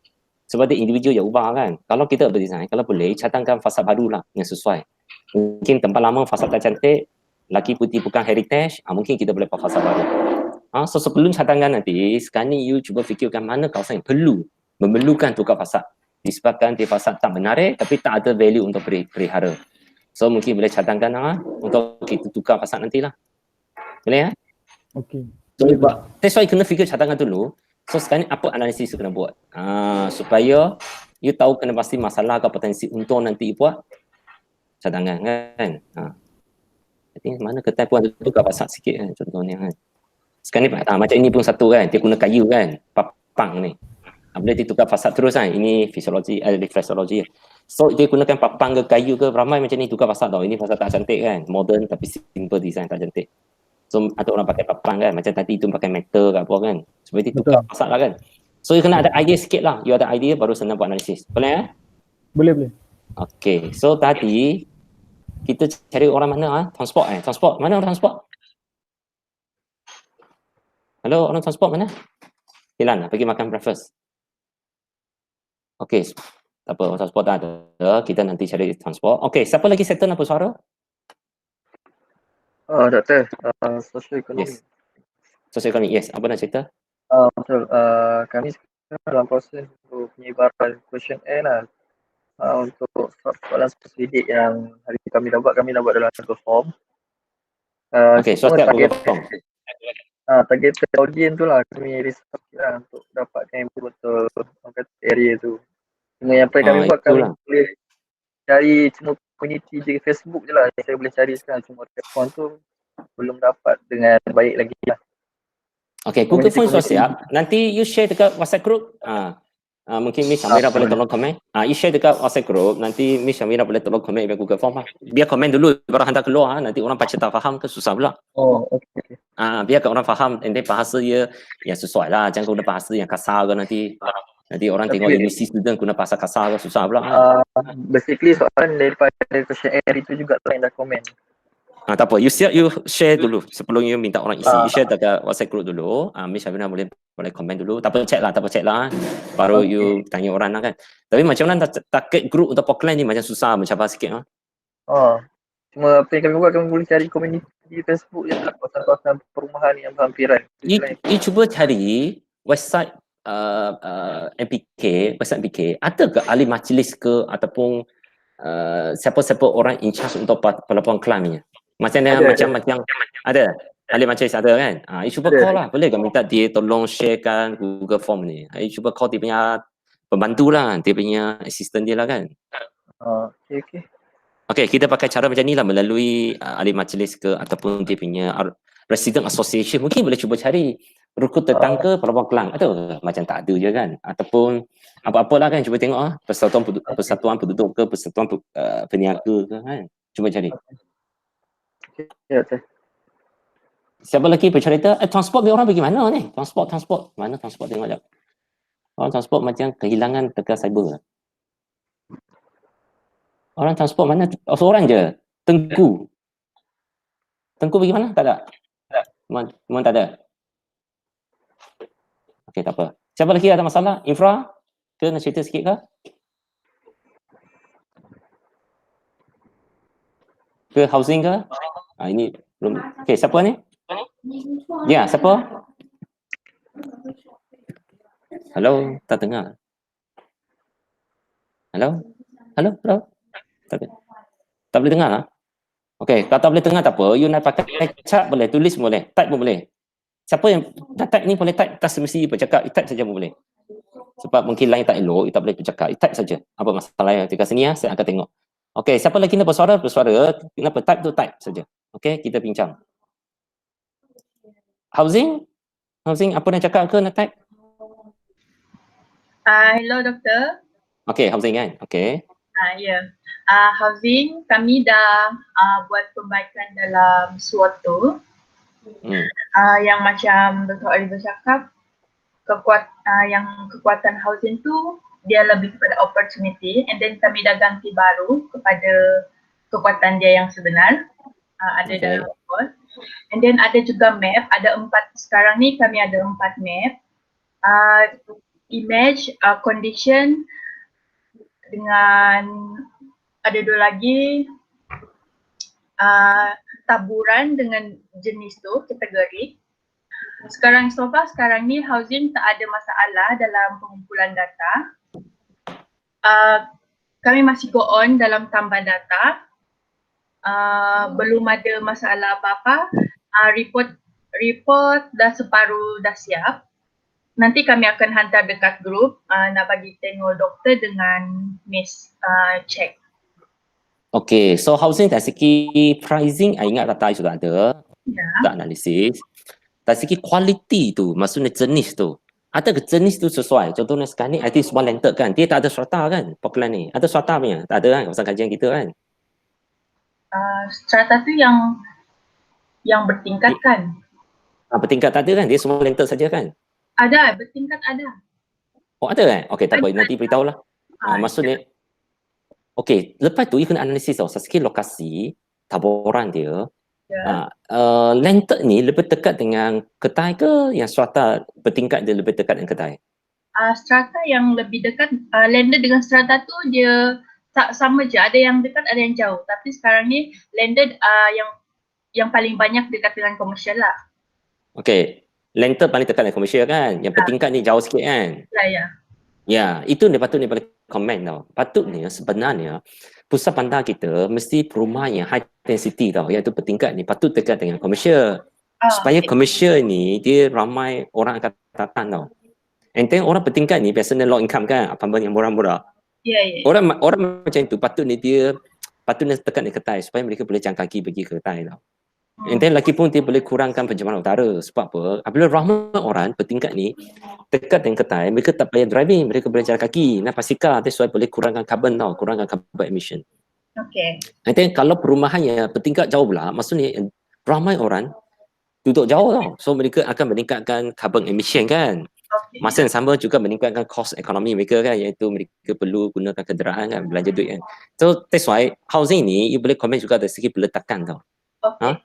[SPEAKER 1] Sebab dia individu yang ubah kan. Kalau kita berdesign, kalau boleh cadangkan fasad baru lah yang sesuai. Mungkin tempat lama fasad tak cantik, laki putih bukan heritage, mungkin kita boleh buat fasad baru. So sebelum cadangan nanti, sekarang ni you cuba fikirkan mana kawasan yang memerlukan tukar fasad. Disebabkan dia fasad tak menarik tapi tak ada value untuk pelihara. So mungkin boleh cadangkan lah untuk kita tukar fasad nantilah. Boleh ya?
[SPEAKER 3] Okey.
[SPEAKER 1] So, that's why kena fikir cadangan dulu. So sekarang ni apa analisis kena buat? Supaya you tahu kena pasti masalah ke potensi untung nanti buat cadangan kan. Jadi mana ketai pun ada tukar fasad sikit kan contohnya kan. Sekarang ni macam ini pun satu kan, dia guna kayu kan, papang ni. Boleh ditukar fasad terus kan. Ini fisiologi, refleksologi. So dia gunakan papang ke kayu ke, ramai macam ni tukar fasad tau. Ini fasad tak cantik kan, modern tapi simple design tak cantik. So ada orang pakai papang kan, macam tadi tu pakai metal ke apa kan. Supaya dia tukar fasad lah kan. So you kena ada idea sikit lah. You ada idea baru senang buat analisis. Boleh ya?
[SPEAKER 3] Boleh.
[SPEAKER 1] Okay, so tadi kita cari orang mana transport transport. Mana orang transport? Halo, orang transport mana? Hilan, pergi makan breakfast. Okay, tak apa, orang transport dah ada. Kita nanti cari transport. Okay, siapa lagi settle apa suara?
[SPEAKER 8] Doktor, social economy.
[SPEAKER 1] Yes. Social economy, yes. Apa nak cerita?
[SPEAKER 8] Betul. Kami sekarang dalam proses untuk penyebaran questionnaire lah. Untuk soalan spesifik yang hari ini kami dah buat dalam Google Form.
[SPEAKER 1] Okay, so start Google Form.
[SPEAKER 8] Target audience tu lah kami research lah untuk dapatkan yang betul area tu. Cuma yang kami buat, kami boleh cari cuma community di Facebook je lah yang saya boleh cari sekarang. Cuma respon tu belum dapat dengan baik lagi lah.
[SPEAKER 1] Okay, Google Form sudah siap. Nanti you share dekat WhatsApp group. Mungkin Miss Amira boleh tolong komen. You share dekat WhatsApp group. Nanti Miss Amira boleh tolong komen di Google Form lah. Biar komen dulu baru hantar keluar. Nanti orang baca tak faham ke susah pula.
[SPEAKER 8] Okay.
[SPEAKER 1] Biar orang faham. Nanti bahasa dia yang sesuai lah. Jangan guna bahasa yang kasar ke nanti. Nanti orang tengok universiti student guna bahasa kasar ke susah pula.
[SPEAKER 8] Basically soalan daripada questionnaire itu juga tu yang dah komen.
[SPEAKER 1] Tak apa, you share dulu sebelum you minta orang isi. You share dekat WhatsApp group dulu. Miss Amira boleh komen dulu. Tak apa, check lah. Baru you tanya orang lah kan. Tapi macam mana target group untuk Portland ni macam susah, mencabar sikit.
[SPEAKER 8] Cuma apa yang kami buat, kami boleh cari community di Facebook je lah. Kawasan-kawasan perumahan yang berhampiran.
[SPEAKER 1] You cuba cari website website MPK. Ada ke ahli majlis ke ataupun siapa-siapa orang in charge untuk pelabuhan Kelang ni? Macam ada ahli majlis ada kan? You cuba call lah. Boleh ke minta dia tolong sharekan Google Form ni? You cuba call dia punya pembantu lah, dia punya assistant dia lah kan?
[SPEAKER 8] Okay.
[SPEAKER 1] Okay, kita pakai cara macam ni lah melalui ahli majlis ke ataupun dia punya resident association. Mungkin boleh cuba cari rukun tetangga Pelabuhan Kelang. Atau macam tak ada je kan. Ataupun apa-apalah kan, cuba tengok persatuan penduduk ke, persatuan peniaga ke kan. Cuba cari.
[SPEAKER 8] Ya, betul.
[SPEAKER 1] Siapa lagi bercerita? Transport ni orang pergi mana ni? Transport. Mana transport, tengok sekejap. Orang transport macam kehilangan teka cyber. Orang transport mana? Seorang je. Tengku pergi mana? Tak ada? Memang tak ada? Okey, tak apa. Siapa lagi ada masalah? Infra? Ke nak cerita sikit ke? Ke housing ke? Ini belum. Okey, siapa ni? Ya, siapa? Hello, tak dengar. Hello? Tak boleh dengar lah. Okey, kalau tak boleh dengar tak apa. You nak pakai chat boleh, tulis boleh, type pun boleh. Siapa yang nak type ni boleh type, tak semesti bercakap, type saja pun boleh. Sebab mungkin lain tak elok, you tak boleh bercakap, type saja. Apa masalah yang dekat sini ya, saya akan tengok. Okey, siapa lagi nak bersuara? Kenapa type tu type saja. Okey, kita bincang. Housing, apa nak cakap ke nak type?
[SPEAKER 9] Hello doktor.
[SPEAKER 1] Okey, housing kan? Okey.
[SPEAKER 9] Ya. Housing kami dah buat perbaikan dalam SWOT. Yang macam Dr. Oliver cakap, kekuatan housing tu dia lebih kepada opportunity, and then kami dah ganti baru kepada kekuatan dia yang sebenar. Ada dalam report. And then ada juga map, ada 4, sekarang ni kami ada 4 map. Image, condition, dengan ada 2 lagi, taburan dengan jenis tu, kategori. Sekarang ni housing tak ada masalah dalam pengumpulan data. Kami masih go on dalam tambah data. Belum ada masalah apa-apa. Report dah separuh dah siap. Nanti kami akan hantar dekat grup nak bagi tengok doktor dengan Miss check.
[SPEAKER 1] Okay, so housing dari segi pricing, ingat data sudah ada, tak analisis. Dari segi quality tu, maksudnya jenis tu, ada ke jenis tu sesuai? Contohnya sekarang ni, I think semua landed kan, dia tak ada strata kan, popular ni. Ada strata punya? Tak ada kan, pasal kajian kita kan?
[SPEAKER 9] Strata tu yang bertingkat kan?
[SPEAKER 1] Bertingkat tak ada kan, dia semua landed saja kan?
[SPEAKER 9] Ada, bertingkat ada.
[SPEAKER 1] Oh ada kan? Okay, tak apa, nanti beritahulah. Maksudnya, okey, lepas tu you kena analisis tau, sikit lokasi, taburan dia. Landed ni lebih dekat dengan kedai ke yang strata bertingkat dia lebih dekat dengan kedai?
[SPEAKER 9] Strata yang lebih dekat, landed dengan strata tu dia tak sama je, ada yang dekat ada yang jauh. Tapi sekarang ni landed yang paling banyak dekat dengan komersial lah.
[SPEAKER 1] Okey, landed paling dekat dengan komersial kan, yang bertingkat ni jauh sikit kan?
[SPEAKER 9] Ya.
[SPEAKER 1] Ya, itu ni patutnya boleh komen tau. Patutnya sebenarnya pusat bandar kita mesti perumahan yang high density tau, iaitu bertingkat ni patut dekat dengan komersial. Supaya komersial ni dia ramai orang akan datang tau. And then orang bertingkat ni biasanya low income kan, apartment yang murah-murah.
[SPEAKER 9] Ya.
[SPEAKER 1] Orang macam tu patutnya tekan di kedai supaya mereka boleh jalan kaki pergi ke kedai tau. And then lagi pun dia boleh kurangkan pencemaran udara. Sebab apa? Apabila ramai orang bertingkat ni dekat dengan kedai, mereka tak payah driving, mereka boleh jalan kaki, naik basikal, that's why boleh kurangkan carbon tau, kurangkan carbon emission.
[SPEAKER 9] Okay.
[SPEAKER 1] And then kalau perumahan yang bertingkat jauh pula, maksudnya ramai orang duduk jauh tau. So mereka akan meningkatkan carbon emission kan. Masa yang sama juga meningkatkan cost ekonomi mereka kan, iaitu mereka perlu gunakan kenderaan kan, belanja duit kan. So that's why housing ni you boleh komen juga dari segi peletakan tau.
[SPEAKER 9] Okay.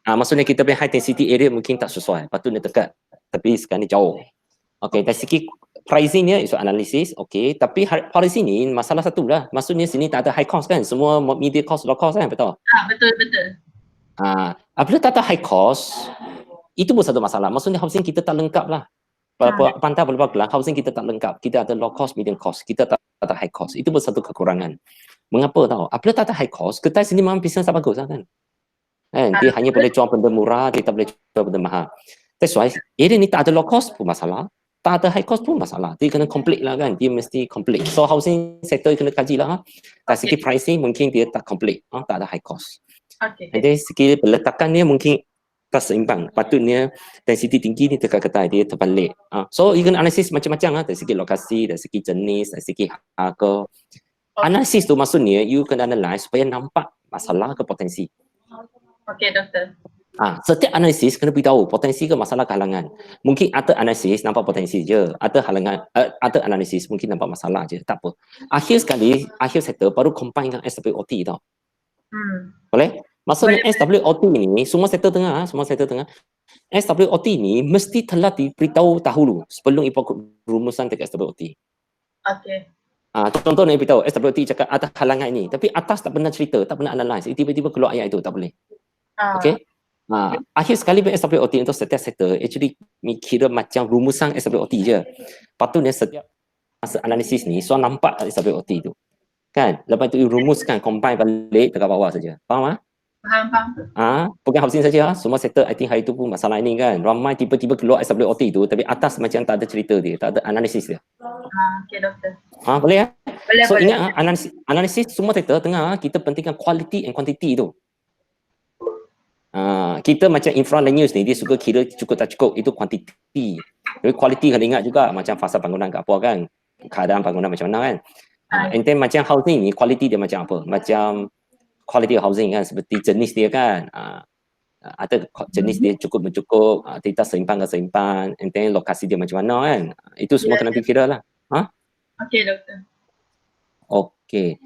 [SPEAKER 1] Maksudnya kita punya high density area mungkin tak sesuai, patutnya dekat, tapi sekarang ni jauh. Okay, dari segi pricing-nya isu analisis, okay, tapi policy ni masalah satu lah, maksudnya sini tak ada high cost kan, semua media cost, low cost kan, betul?
[SPEAKER 9] Betul.
[SPEAKER 1] Apabila tak ada high cost, itu pun satu masalah, maksudnya housing kita tak lengkap lah. Pantai Pelabuhan Kelang, housing kita tak lengkap, kita ada low cost, medium cost, kita tak ada high cost, itu pun satu kekurangan. Mengapa tahu? Apabila tak ada high cost, kedai sini memang bisnes tak bagus lah kan? Dia hanya boleh jual benda murah, dia tak boleh jual benda mahal. That's why area ni tak ada low cost pun masalah, tak ada high cost pun masalah. Dia kena complete lah kan. Dia mesti complete. So housing sector kena kaji lah. Dari segi pricing mungkin dia tak complete. Tak ada high cost. Dari segi peletakan dia mungkin tak seimbang. Patutnya density tinggi ni dekat-dekat dia terbalik. So you can analysis macam-macam lah. Dari segi lokasi, dari segi jenis, dari segi harga. Analisis tu maksudnya you kena analyse supaya nampak masalah ke potensi.
[SPEAKER 9] Okey doktor.
[SPEAKER 1] Setiap analisis kena beritahu potensi ke masalah ke halangan. Mungkin ada analisis nampak potensi je, ada halangan, ada analisis mungkin nampak masalah je, tak apa. Akhir sektor baru combine dengan SWOT tau. Boleh? Maksudnya SWOT ni semua sektor tengah, SWOT ni mesti telah diberitahu dahulu sebelum ikut rumusan dekat SWOT.
[SPEAKER 9] Okey.
[SPEAKER 1] Contoh ni beritahu SWOT cakap ada halangan ni, tapi atas tak pernah cerita, tak pernah analyse, tiba-tiba keluar ayat itu, tak boleh. Okey? Akhir sekali SWOT untuk setiap sektor actually kira macam rumusan SWOT je. Patutnya setiap masa analisis ni so nampak SWOT tu. Kan? Lepas tu rumuskan, combine balik dekat bawah saja. Faham
[SPEAKER 9] Faham.
[SPEAKER 1] Bukan housing saja, semua sektor I think hari tu pun masalah ini kan. Ramai tiba-tiba keluar SWOT tu tapi atas macam tak ada cerita dia, tak ada analisis dia.
[SPEAKER 9] Okey doktor.
[SPEAKER 1] Boleh ya?
[SPEAKER 9] Boleh.
[SPEAKER 1] So ingat analisis semua sektor tengah kita pentingkan quality and quantity tu. Kita macam infra land use ni dia suka kira cukup tak cukup, itu quantity. Tapi quality kena ingat juga macam fasa bangunan ke apa kan, keadaan bangunan macam mana kan. And then macam housing ni quality dia macam apa, macam quality of housing kan, seperti jenis dia kan, ada jenis dia cukup mencukup, tidak seimbang ke seimbang, and then lokasi dia macam mana kan, itu semua kena fikir lah.
[SPEAKER 9] Okey doktor.
[SPEAKER 1] Okey,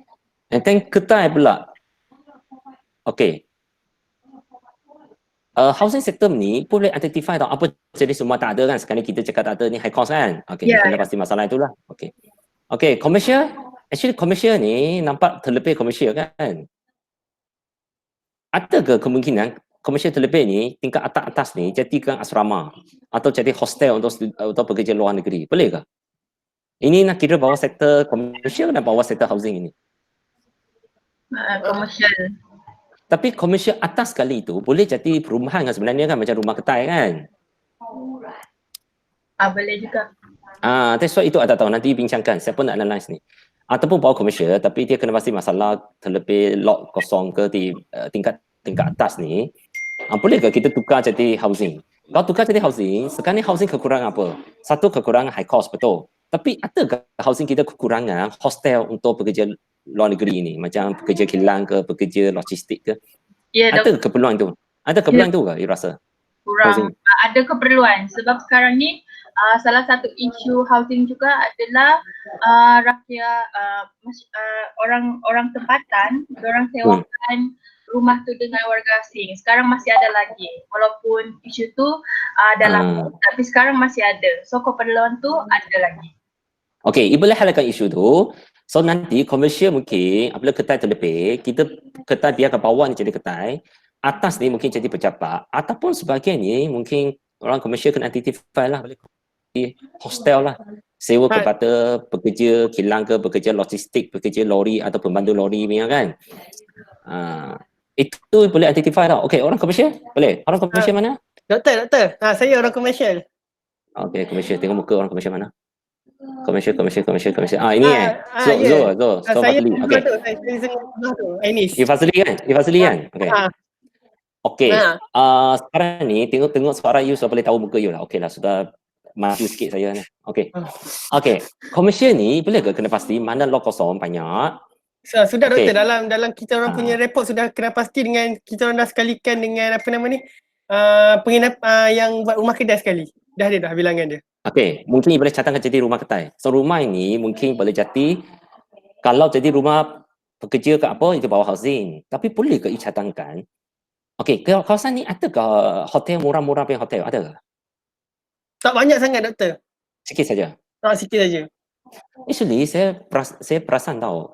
[SPEAKER 1] and then ketai pula. Okey, housing sector ni boleh identify tau apa jenis semua tak ada kan. Sekarang kita cakap tak ada ni high cost kan. Okey, kena pasti masalah itulah. Okey, commercial. Actually commercial ni nampak terlebih commercial kan. Ada ke kemungkinan commercial terlebih ni tingkat atas ni jadikan asrama atau jadi hostel untuk pekerja luar negeri? Boleh ke? Ini nak kira bawah sektor commercial dan bawah sektor housing ini?
[SPEAKER 9] Commercial.
[SPEAKER 1] Tapi komersial atas sekali itu boleh jadi perumahan kan sebenarnya kan, macam rumah ketai kan.
[SPEAKER 9] Boleh juga.
[SPEAKER 1] That's why itu ada tahu nanti bincangkan siapa nak analyse ni. Ataupun bawah komersial tapi dia kena pasti masalah terlebih lot kosong ke di tingkat atas ni. Boleh ke kita tukar jadi housing? Kalau tukar jadi housing, sekarang ni housing kekurangan apa? Satu, kekurangan high cost, betul. Tapi ada ke housing kita kekurangan hostel untuk pekerja luar negeri ni, macam pekerja kilang ke, pekerja logistik ke? Ada keperluan tu? Ada keperluan tu ke, you rasa?
[SPEAKER 9] Kurang. Ada keperluan sebab sekarang ni salah satu isu housing juga adalah rakyat orang tempatan, orang sewakan rumah tu dengan warga asing. Sekarang masih ada lagi, walaupun isu tu dalam tapi sekarang masih ada. So keperluan tu ada lagi.
[SPEAKER 1] Okey, boleh halangkan isu tu. So nanti komersial mungkin apabila ketai terlebih, kita ketai biarkan bawah ni jadi ketai, atas ni mungkin jadi pejabat, ataupun sebahagian ni mungkin orang komersial kena identify lah, boleh hostel lah, sewa kepada pekerja kilang ke, pekerja logistik, pekerja lori atau pembantu lori punya kan. Itu boleh identify tau. Okey, orang komersial boleh? Orang komersial mana?
[SPEAKER 10] Doktor. Saya orang komersial.
[SPEAKER 1] Okey, komersial. Tengok muka orang komersial mana? Komersial. Ini Zo.
[SPEAKER 10] Saya
[SPEAKER 1] Okey. Ifazli kan? Okey. Okey. Sekarang ni tengok suara you so boleh tahu muka you lah. Okey lah, sudah maju sikit saya ni. Okey. Komersial ni boleh ke kena pasti mana lot kosong banyak?
[SPEAKER 10] Sudah doktor, dalam kita orang punya report sudah kena pasti dengan kita orang dah sekalikan dengan apa nama ni? Penginap yang buat rumah kedai sekali. Dah ada bilangan dia.
[SPEAKER 1] Okey, mungkin boleh catatkan jadi rumah ketai. So rumah ini mungkin boleh jadi kalau jadi rumah pekerja ke apa itu bawah housing. Tapi boleh ke catatkan? Okey, kawasan ni ada ke hotel murah-murah punya hotel? Ada ke?
[SPEAKER 10] Tak banyak sangat doktor.
[SPEAKER 1] Sikit saja.
[SPEAKER 10] Sikit saja.
[SPEAKER 1] Actually saya perasan tahu.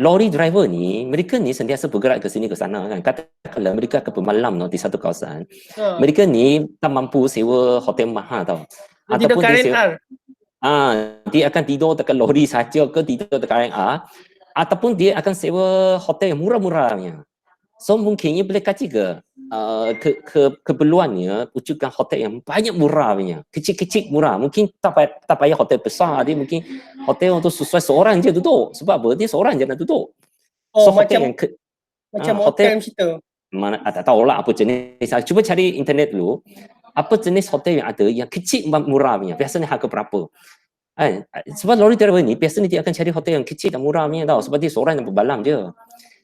[SPEAKER 1] Lori driver ni, mereka ni sentiasa bergerak ke sini ke sana kan. Katakanlah mereka akan bermalam di satu kawasan. Mereka ni tak mampu sewa hotel mahal tau. Ataupun dia sewa, dia akan tidur dekat lori saja ke tidur dekat RNR, ataupun dia akan sewa hotel yang murah-murahnya. So mungkinnya boleh kaji keperluannya wujudkan hotel yang banyak murah punya, kecil-kecil murah. Mungkin tak payah hotel besar, dia mungkin hotel untuk sesuai seorang je duduk. Sebab apa? Dia seorang je nak duduk.
[SPEAKER 10] Oh,
[SPEAKER 1] So hotel yang
[SPEAKER 10] macam
[SPEAKER 1] hotel
[SPEAKER 10] hotel macam tu.
[SPEAKER 1] mana tak tahulah apa jenis. Cuba cari internet dulu. Apa jenis hotel yang ada yang kecil murah punya. Biasanya harga berapa? Sebab lorry driver ni biasanya dia akan cari hotel yang kecil dan murah punya tau. Sebab dia seorang yang berbalam je.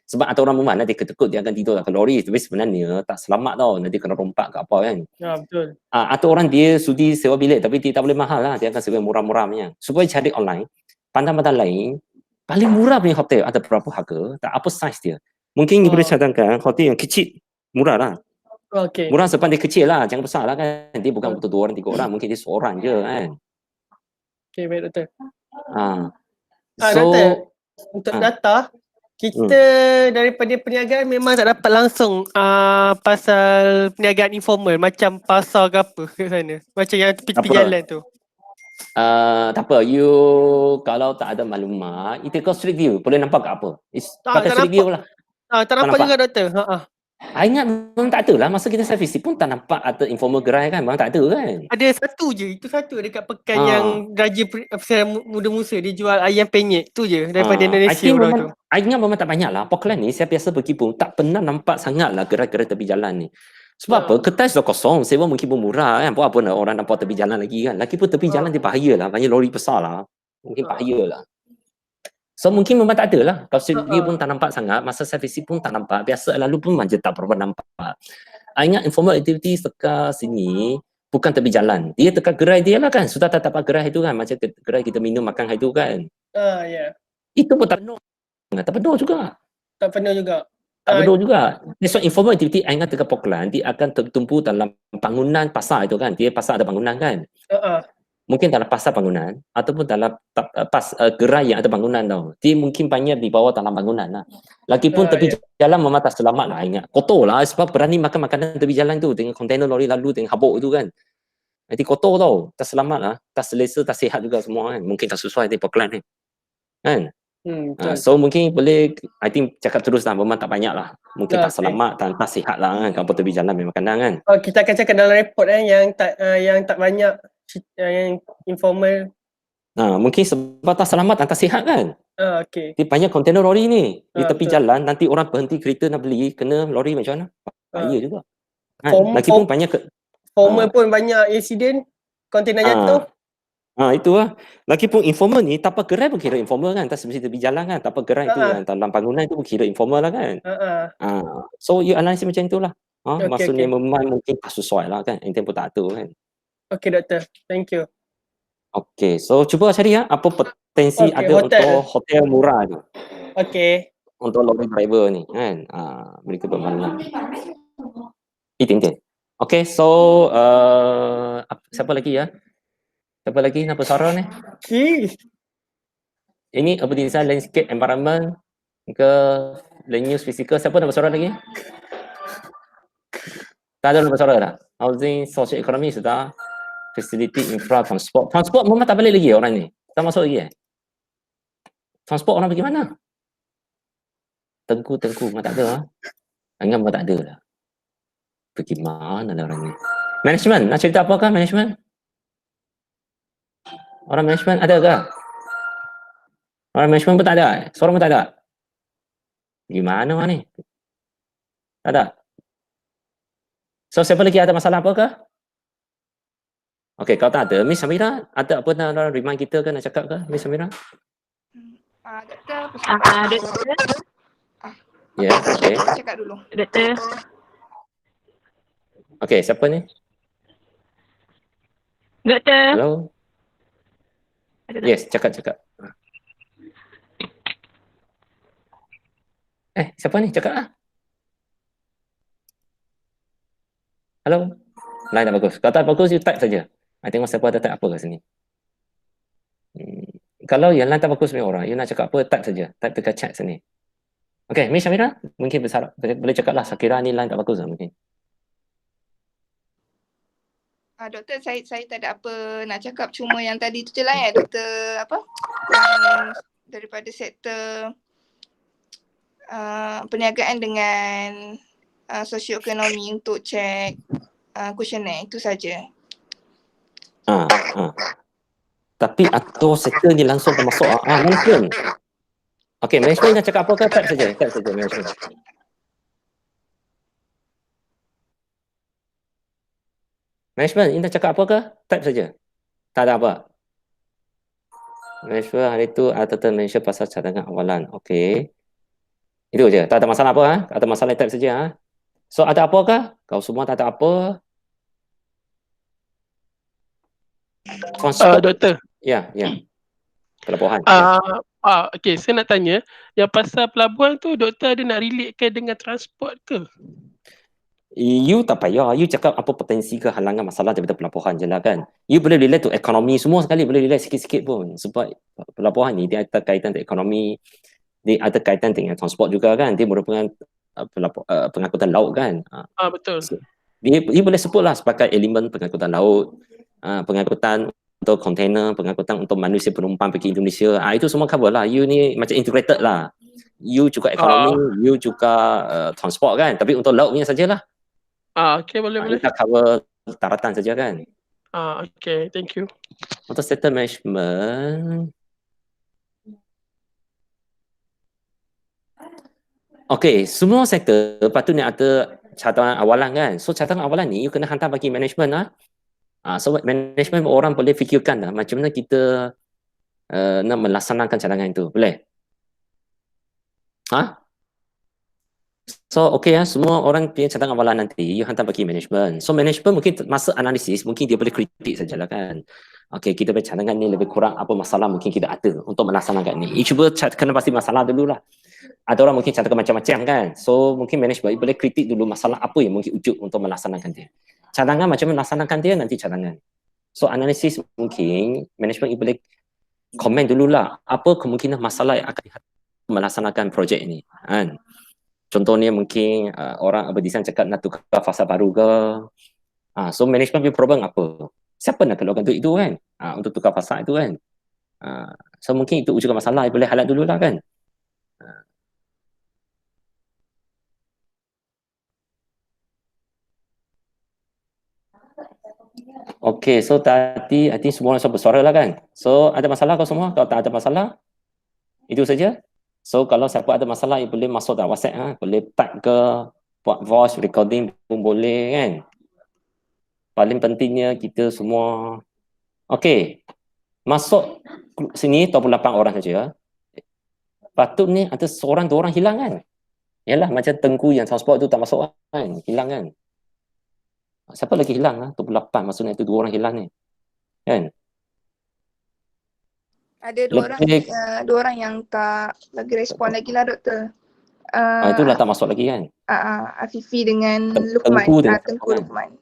[SPEAKER 1] Sebab atau orang rumah nanti ketekut dia akan tidur ke lori, tapi sebenarnya tak selamat tau, nanti kena rompak ke apa kan.
[SPEAKER 10] Ya, betul.
[SPEAKER 1] Atau orang dia sudi sewa bilik tapi dia tak boleh mahal lah, dia akan sewa murah-murah punya. Supaya cari online, pandang-pandang lain, paling murah punya hotel ada berapa harga, tak apa saiz dia. Mungkin dia boleh cadangkan hotel yang kecil, murah lah.
[SPEAKER 10] Okay.
[SPEAKER 1] Murah sebab dia kecil lah, jangan besar lah kan. Dia bukan untuk 2 orang, 3 orang, mungkin dia seorang je kan.
[SPEAKER 10] Okay, baik doktor.
[SPEAKER 1] So,
[SPEAKER 10] doktor, untuk data, kita daripada perniagaan memang tak dapat langsung pasal perniagaan informal macam pasar ke apa kat sana. Macam yang tepi-tepi jalan tu.
[SPEAKER 1] Tak apa, you kalau tak ada maklumat, itu kau street view, boleh nampak ke apa? Pakai street view lah.
[SPEAKER 10] Tak nampak juga doktor.
[SPEAKER 1] Ingat memang tak ada lah, masa kita service pun tak nampak ada informal gerai kan, memang tak ada kan.
[SPEAKER 10] Ada satu je, itu satu dekat pekan yang Raja Muda Musa dia jual ayam penyet, tu je daripada Indonesia orang tu.
[SPEAKER 1] I ingat memang tak banyak lah, Auckland ni saya biasa pergi pun tak pernah nampak sangat lah gerai-gerai tepi jalan ni. Sebab apa? Kedai sudah kosong, sewa mungkin pun murah kan, buat apa nak orang nampak tepi jalan lagi kan. Lagi pun tepi jalan dia bahaya lah, banyak lori besar lah, mungkin bahaya lah. So mungkin memang tak ada lah. Kalau street view pun tak nampak sangat, masa service pun tak nampak, biasa lalu pun manja tak berapa nampak. Ingat informal activity dekat sini bukan tepi jalan. Dia dekat gerai dia lah kan. Sudah tak dapat gerai itu kan, macam gerai kita minum makan itu kan.
[SPEAKER 10] Ya.
[SPEAKER 1] Itu pun tak penuh. Tak penuh juga.
[SPEAKER 10] Tak penuh juga.
[SPEAKER 1] Tak penuh juga. So informal activity ingat dekat Auckland, dia akan tertumpu dalam bangunan pasar itu kan. Dia pasar ada bangunan kan. Mungkin dalam pasar bangunan ataupun dalam gerai yang ada bangunan tau. Dia mungkin banyak di bawah dalam bangunan lah. Lagipun tepi jalan memang tak selamat lah ingat. Kotor lah sebab berani makan makanan tepi jalan tu dengan kontainer lori lalu dengan habuk tu kan. Nanti kotor tau. Tak selamat lah. Tak selesa, tak sihat juga semua kan. Mungkin tak sesuai dengan plan ni. Kan? So mungkin boleh, I think cakap terus lah. Memang tak banyak lah. Mungkin tak selamat, tak sihat lah kan. Kalau tepi jalan memang makanan kan.
[SPEAKER 10] Kita akan cakap dalam report yang tak banyak yang informal.
[SPEAKER 1] Mungkin sebab tak selamat dan tak sihat kan.
[SPEAKER 10] Okay.
[SPEAKER 1] Dia banyak kontainer lori ni di tepi jalan, nanti orang berhenti kereta nak beli, kena lori macam mana? Bahaya juga. Lagipun banyak
[SPEAKER 10] formal pun banyak insiden kontainer jatuh.
[SPEAKER 1] Itu lah. Lagipun informal ni, tapak gerai pun kira informal kan, tak semesti tepi jalan kan, tapak gerai tu kan, dalam bangunan tu pun kira informal lah kan. So you analysis macam itulah. Maksudnya memang mungkin tak sesuai lah kan, yang pun tak ada kan.
[SPEAKER 10] Okay doktor, thank you.
[SPEAKER 1] Okay, so cuba cari apa potensi ada untuk hotel murah tu.
[SPEAKER 10] Okay.
[SPEAKER 1] Untuk lorry driver ni kan, mereka bermalam. Itin. Okay, so siapa lagi ya? Siapa lagi nak bersuara ni? Ini urban design, landscape, environment ke land use physical, siapa nak bersuara lagi? Tak ada nak bersuara dah. Housing, social economy sudah. Facility, infra, transport. Transport memang tak balik lagi orang ni. Tak masuk lagi Transport orang pergi mana? Tengku memang tak ada. Anggap memang tak ada lah. Pergi mana lah orang ni? Management, nak cerita apakah management? Orang management ada ke? Orang management pun tak ada. Seorang pun tak ada. Gimana orang ni? Tak ada. So siapa lagi ada masalah apakah? Okay, kalau tak ada, Miss Amira, ada apa nak remind kita ke, nak cakap ke, Miss Amira?
[SPEAKER 11] Doktor,
[SPEAKER 1] Ya, okay.
[SPEAKER 11] Cakap dulu. Doktor.
[SPEAKER 1] Okay, siapa ni?
[SPEAKER 11] Doktor.
[SPEAKER 1] Hello? Yes, cakap. Siapa ni? Cakap lah. Hello? Line tak bagus. Kalau tak bagus, you type saja. Tengok siapa ada type apa kat sini. Kalau yang line tak bagus punya orang, you nak cakap apa, type saja. Type dekat chat sini. Okay, Miss Amira, mungkin boleh cakap lah. Saya kira ni line tak bagus lah mungkin.
[SPEAKER 11] Doktor, saya tak ada apa nak cakap. Cuma yang tadi tu je lah doktor, apa? Yang daripada sektor perniagaan dengan sosioekonomi untuk cek kuesioner, itu saja.
[SPEAKER 1] Tapi atau sektor ni langsung termasuk management. Okey, management nak cakap apa ke? Type saja management. Management, Indah cakap apa ke? Type saja. Tak ada apa. Management hari itu Atatan Malaysia pasal cadangan awalan. Okey. Itu je. Tak ada masalah apa? Tak ada masalah, type saja. So ada apa ke? Kau semua tak ada apa?
[SPEAKER 6] Doktor.
[SPEAKER 1] Ya. Pelabuhan.
[SPEAKER 6] Okey, saya nak tanya, yang pasal pelabuhan tu doktor ada nak relatekan dengan transport ke?
[SPEAKER 1] You tak payah, you cakap apa potensi ke halangan masalah daripada pelabuhan je lah kan. You boleh relate to ekonomi semua sekali, boleh relate sikit-sikit pun. Sebab pelabuhan ni dia ada kaitan dengan ekonomi, dia ada kaitan dengan transport juga kan. Dia merupakan pengangkutan laut kan.
[SPEAKER 6] Betul.
[SPEAKER 1] So, dia boleh sebut lah sebagai elemen pengangkutan laut, pengangkutan untuk kontainer, pengangkutan untuk manusia penumpang pergi Indonesia. Itu semua cover lah. You ni macam integrated lah. You juga ekonomi, you juga transport kan. Tapi untuk laut punya sajalah.
[SPEAKER 6] Okey, boleh.
[SPEAKER 1] Kita cover daratan saja kan.
[SPEAKER 6] Okey, thank you.
[SPEAKER 1] Untuk sector management. Okey, semua sektor patutnya ada cadangan awalan kan. So cadangan awalan ni you kena hantar bagi management lah. So management orang boleh fikirkan lah macam mana kita nak melaksanakan cadangan itu. Boleh? So okey semua orang punya cadangan awalan nanti you hantar bagi management. So management mungkin masa analisis mungkin dia boleh kritik sajalah kan. Okey, kita punya cadangan ni lebih kurang apa masalah mungkin kita ada untuk melaksanakan ni. You cuba kena pasti masalah dulu lah. Ada orang mungkin cadangan macam-macam kan. So mungkin management boleh kritik dulu masalah apa yang mungkin wujud untuk melaksanakan dia. Cadangan macam mana melaksanakan dia nanti cadangan. So analisis mungkin management boleh komen dululah apa kemungkinan masalah yang akan melaksanakan projek ini kan. Contohnya mungkin orang berdesain cakap nak tukar fasa baru ke. So management punya problem apa? Siapa nak keluarkan duit itu kan? Untuk tukar fasa itu kan. So mungkin itu juga masalah boleh highlight dululah kan. Okey, so tadi I think semua orang bersuara lah kan. So ada masalah kau semua? Kalau tak ada masalah, itu saja. So kalau siapa ada masalah, boleh masuk dalam WhatsApp boleh type ke, buat voice recording pun boleh kan. Paling pentingnya kita semua. Okey, masuk sini 28 orang saja. Patut ni ada seorang dua orang hilang kan. Yalah macam Tengku yang transport tu tak masuk kan, hilang kan. Siapa lagi hilang 28 maksudnya itu dua orang hilang ni. Kan?
[SPEAKER 11] Ada dua orang yang tak lagi respon lagi lah doktor.
[SPEAKER 1] Itulah tak masuk lagi kan.
[SPEAKER 11] Afifi dengan Luqman. Tengku Luqman.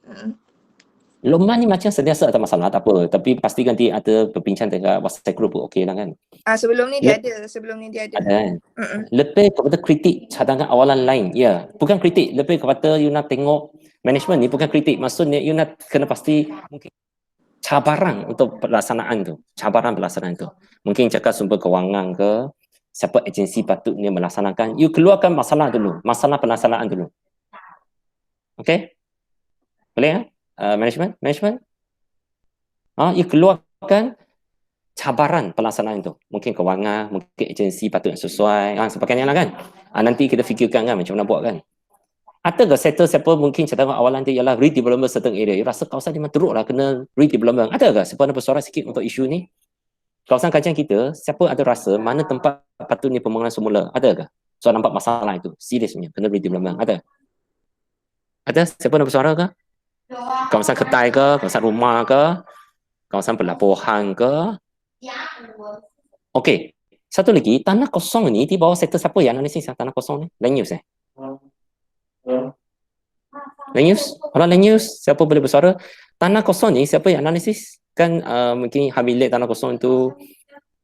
[SPEAKER 1] Luqman ni macam sentiasa ada masalah tak apa, tapi pastikan dia ada berbincang dengan WhatsApp group pun okey lah kan.
[SPEAKER 11] Sebelum ni dia ada. Ada
[SPEAKER 1] kan. Lebih kepada kritik cadangan awalan lain. Ya, bukan kritik, lebih kepada you nak tengok management ni bukan kritik, maksudnya you nak kena pasti mungkin cabaran untuk pelaksanaan tu. Mungkin cakap sumber kewangan ke, siapa agensi patutnya melaksanakan. You keluarkan masalah dulu, masalah pelaksanaan dulu. Okey? Boleh ya? Management? You keluarkan cabaran pelaksanaan tu. Mungkin kewangan, mungkin agensi patut yang sesuai, sebagainya lah kan. Nanti kita fikirkan kan macam mana buat kan. Ada ke sektor siapa mungkin cadangan awalan dia ialah redevelopment certain area. You rasa kawasan dia memang teruk lah kena redevelopment. Ada ke siapa nak bersuara sikit untuk isu ni? Kawasan kajian kita, siapa ada rasa mana tempat patutnya pembangunan semula? Ada ke? So nampak masalah itu, seriusnya kena redevelopment. Ada? Siapa nak bersuara ke? Kawasan Ketai ke? Kawasan rumah ke? Kawasan pelabuhan ke? Okey. Satu lagi, tanah kosong ni di bawah sektor siapa yang analisis tanah kosong ni? Land use Land use, siapa boleh bersuara? Tanah kosong ni siapa yang analisis? Kan mungkin hamilit tanah kosong itu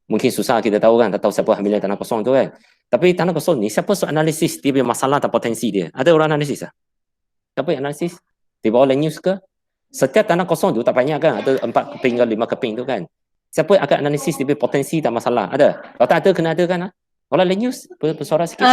[SPEAKER 1] mungkin susah kita tahu kan, tak tahu siapa hamilit tanah kosong tu kan. Tapi tanah kosong ni siapa analisis dia punya masalah atau potensi dia? Ada orang analisis Siapa yang analisis? Di bawah land use ke? Setiap tanah kosong tu tak banyak kan, ada 4 keping ke 5 keping tu kan. Siapa akan analisis dia punya potensi dan masalah? Ada? Kalau tak ada, kena ada kan? Orang land use, bersuara sikit.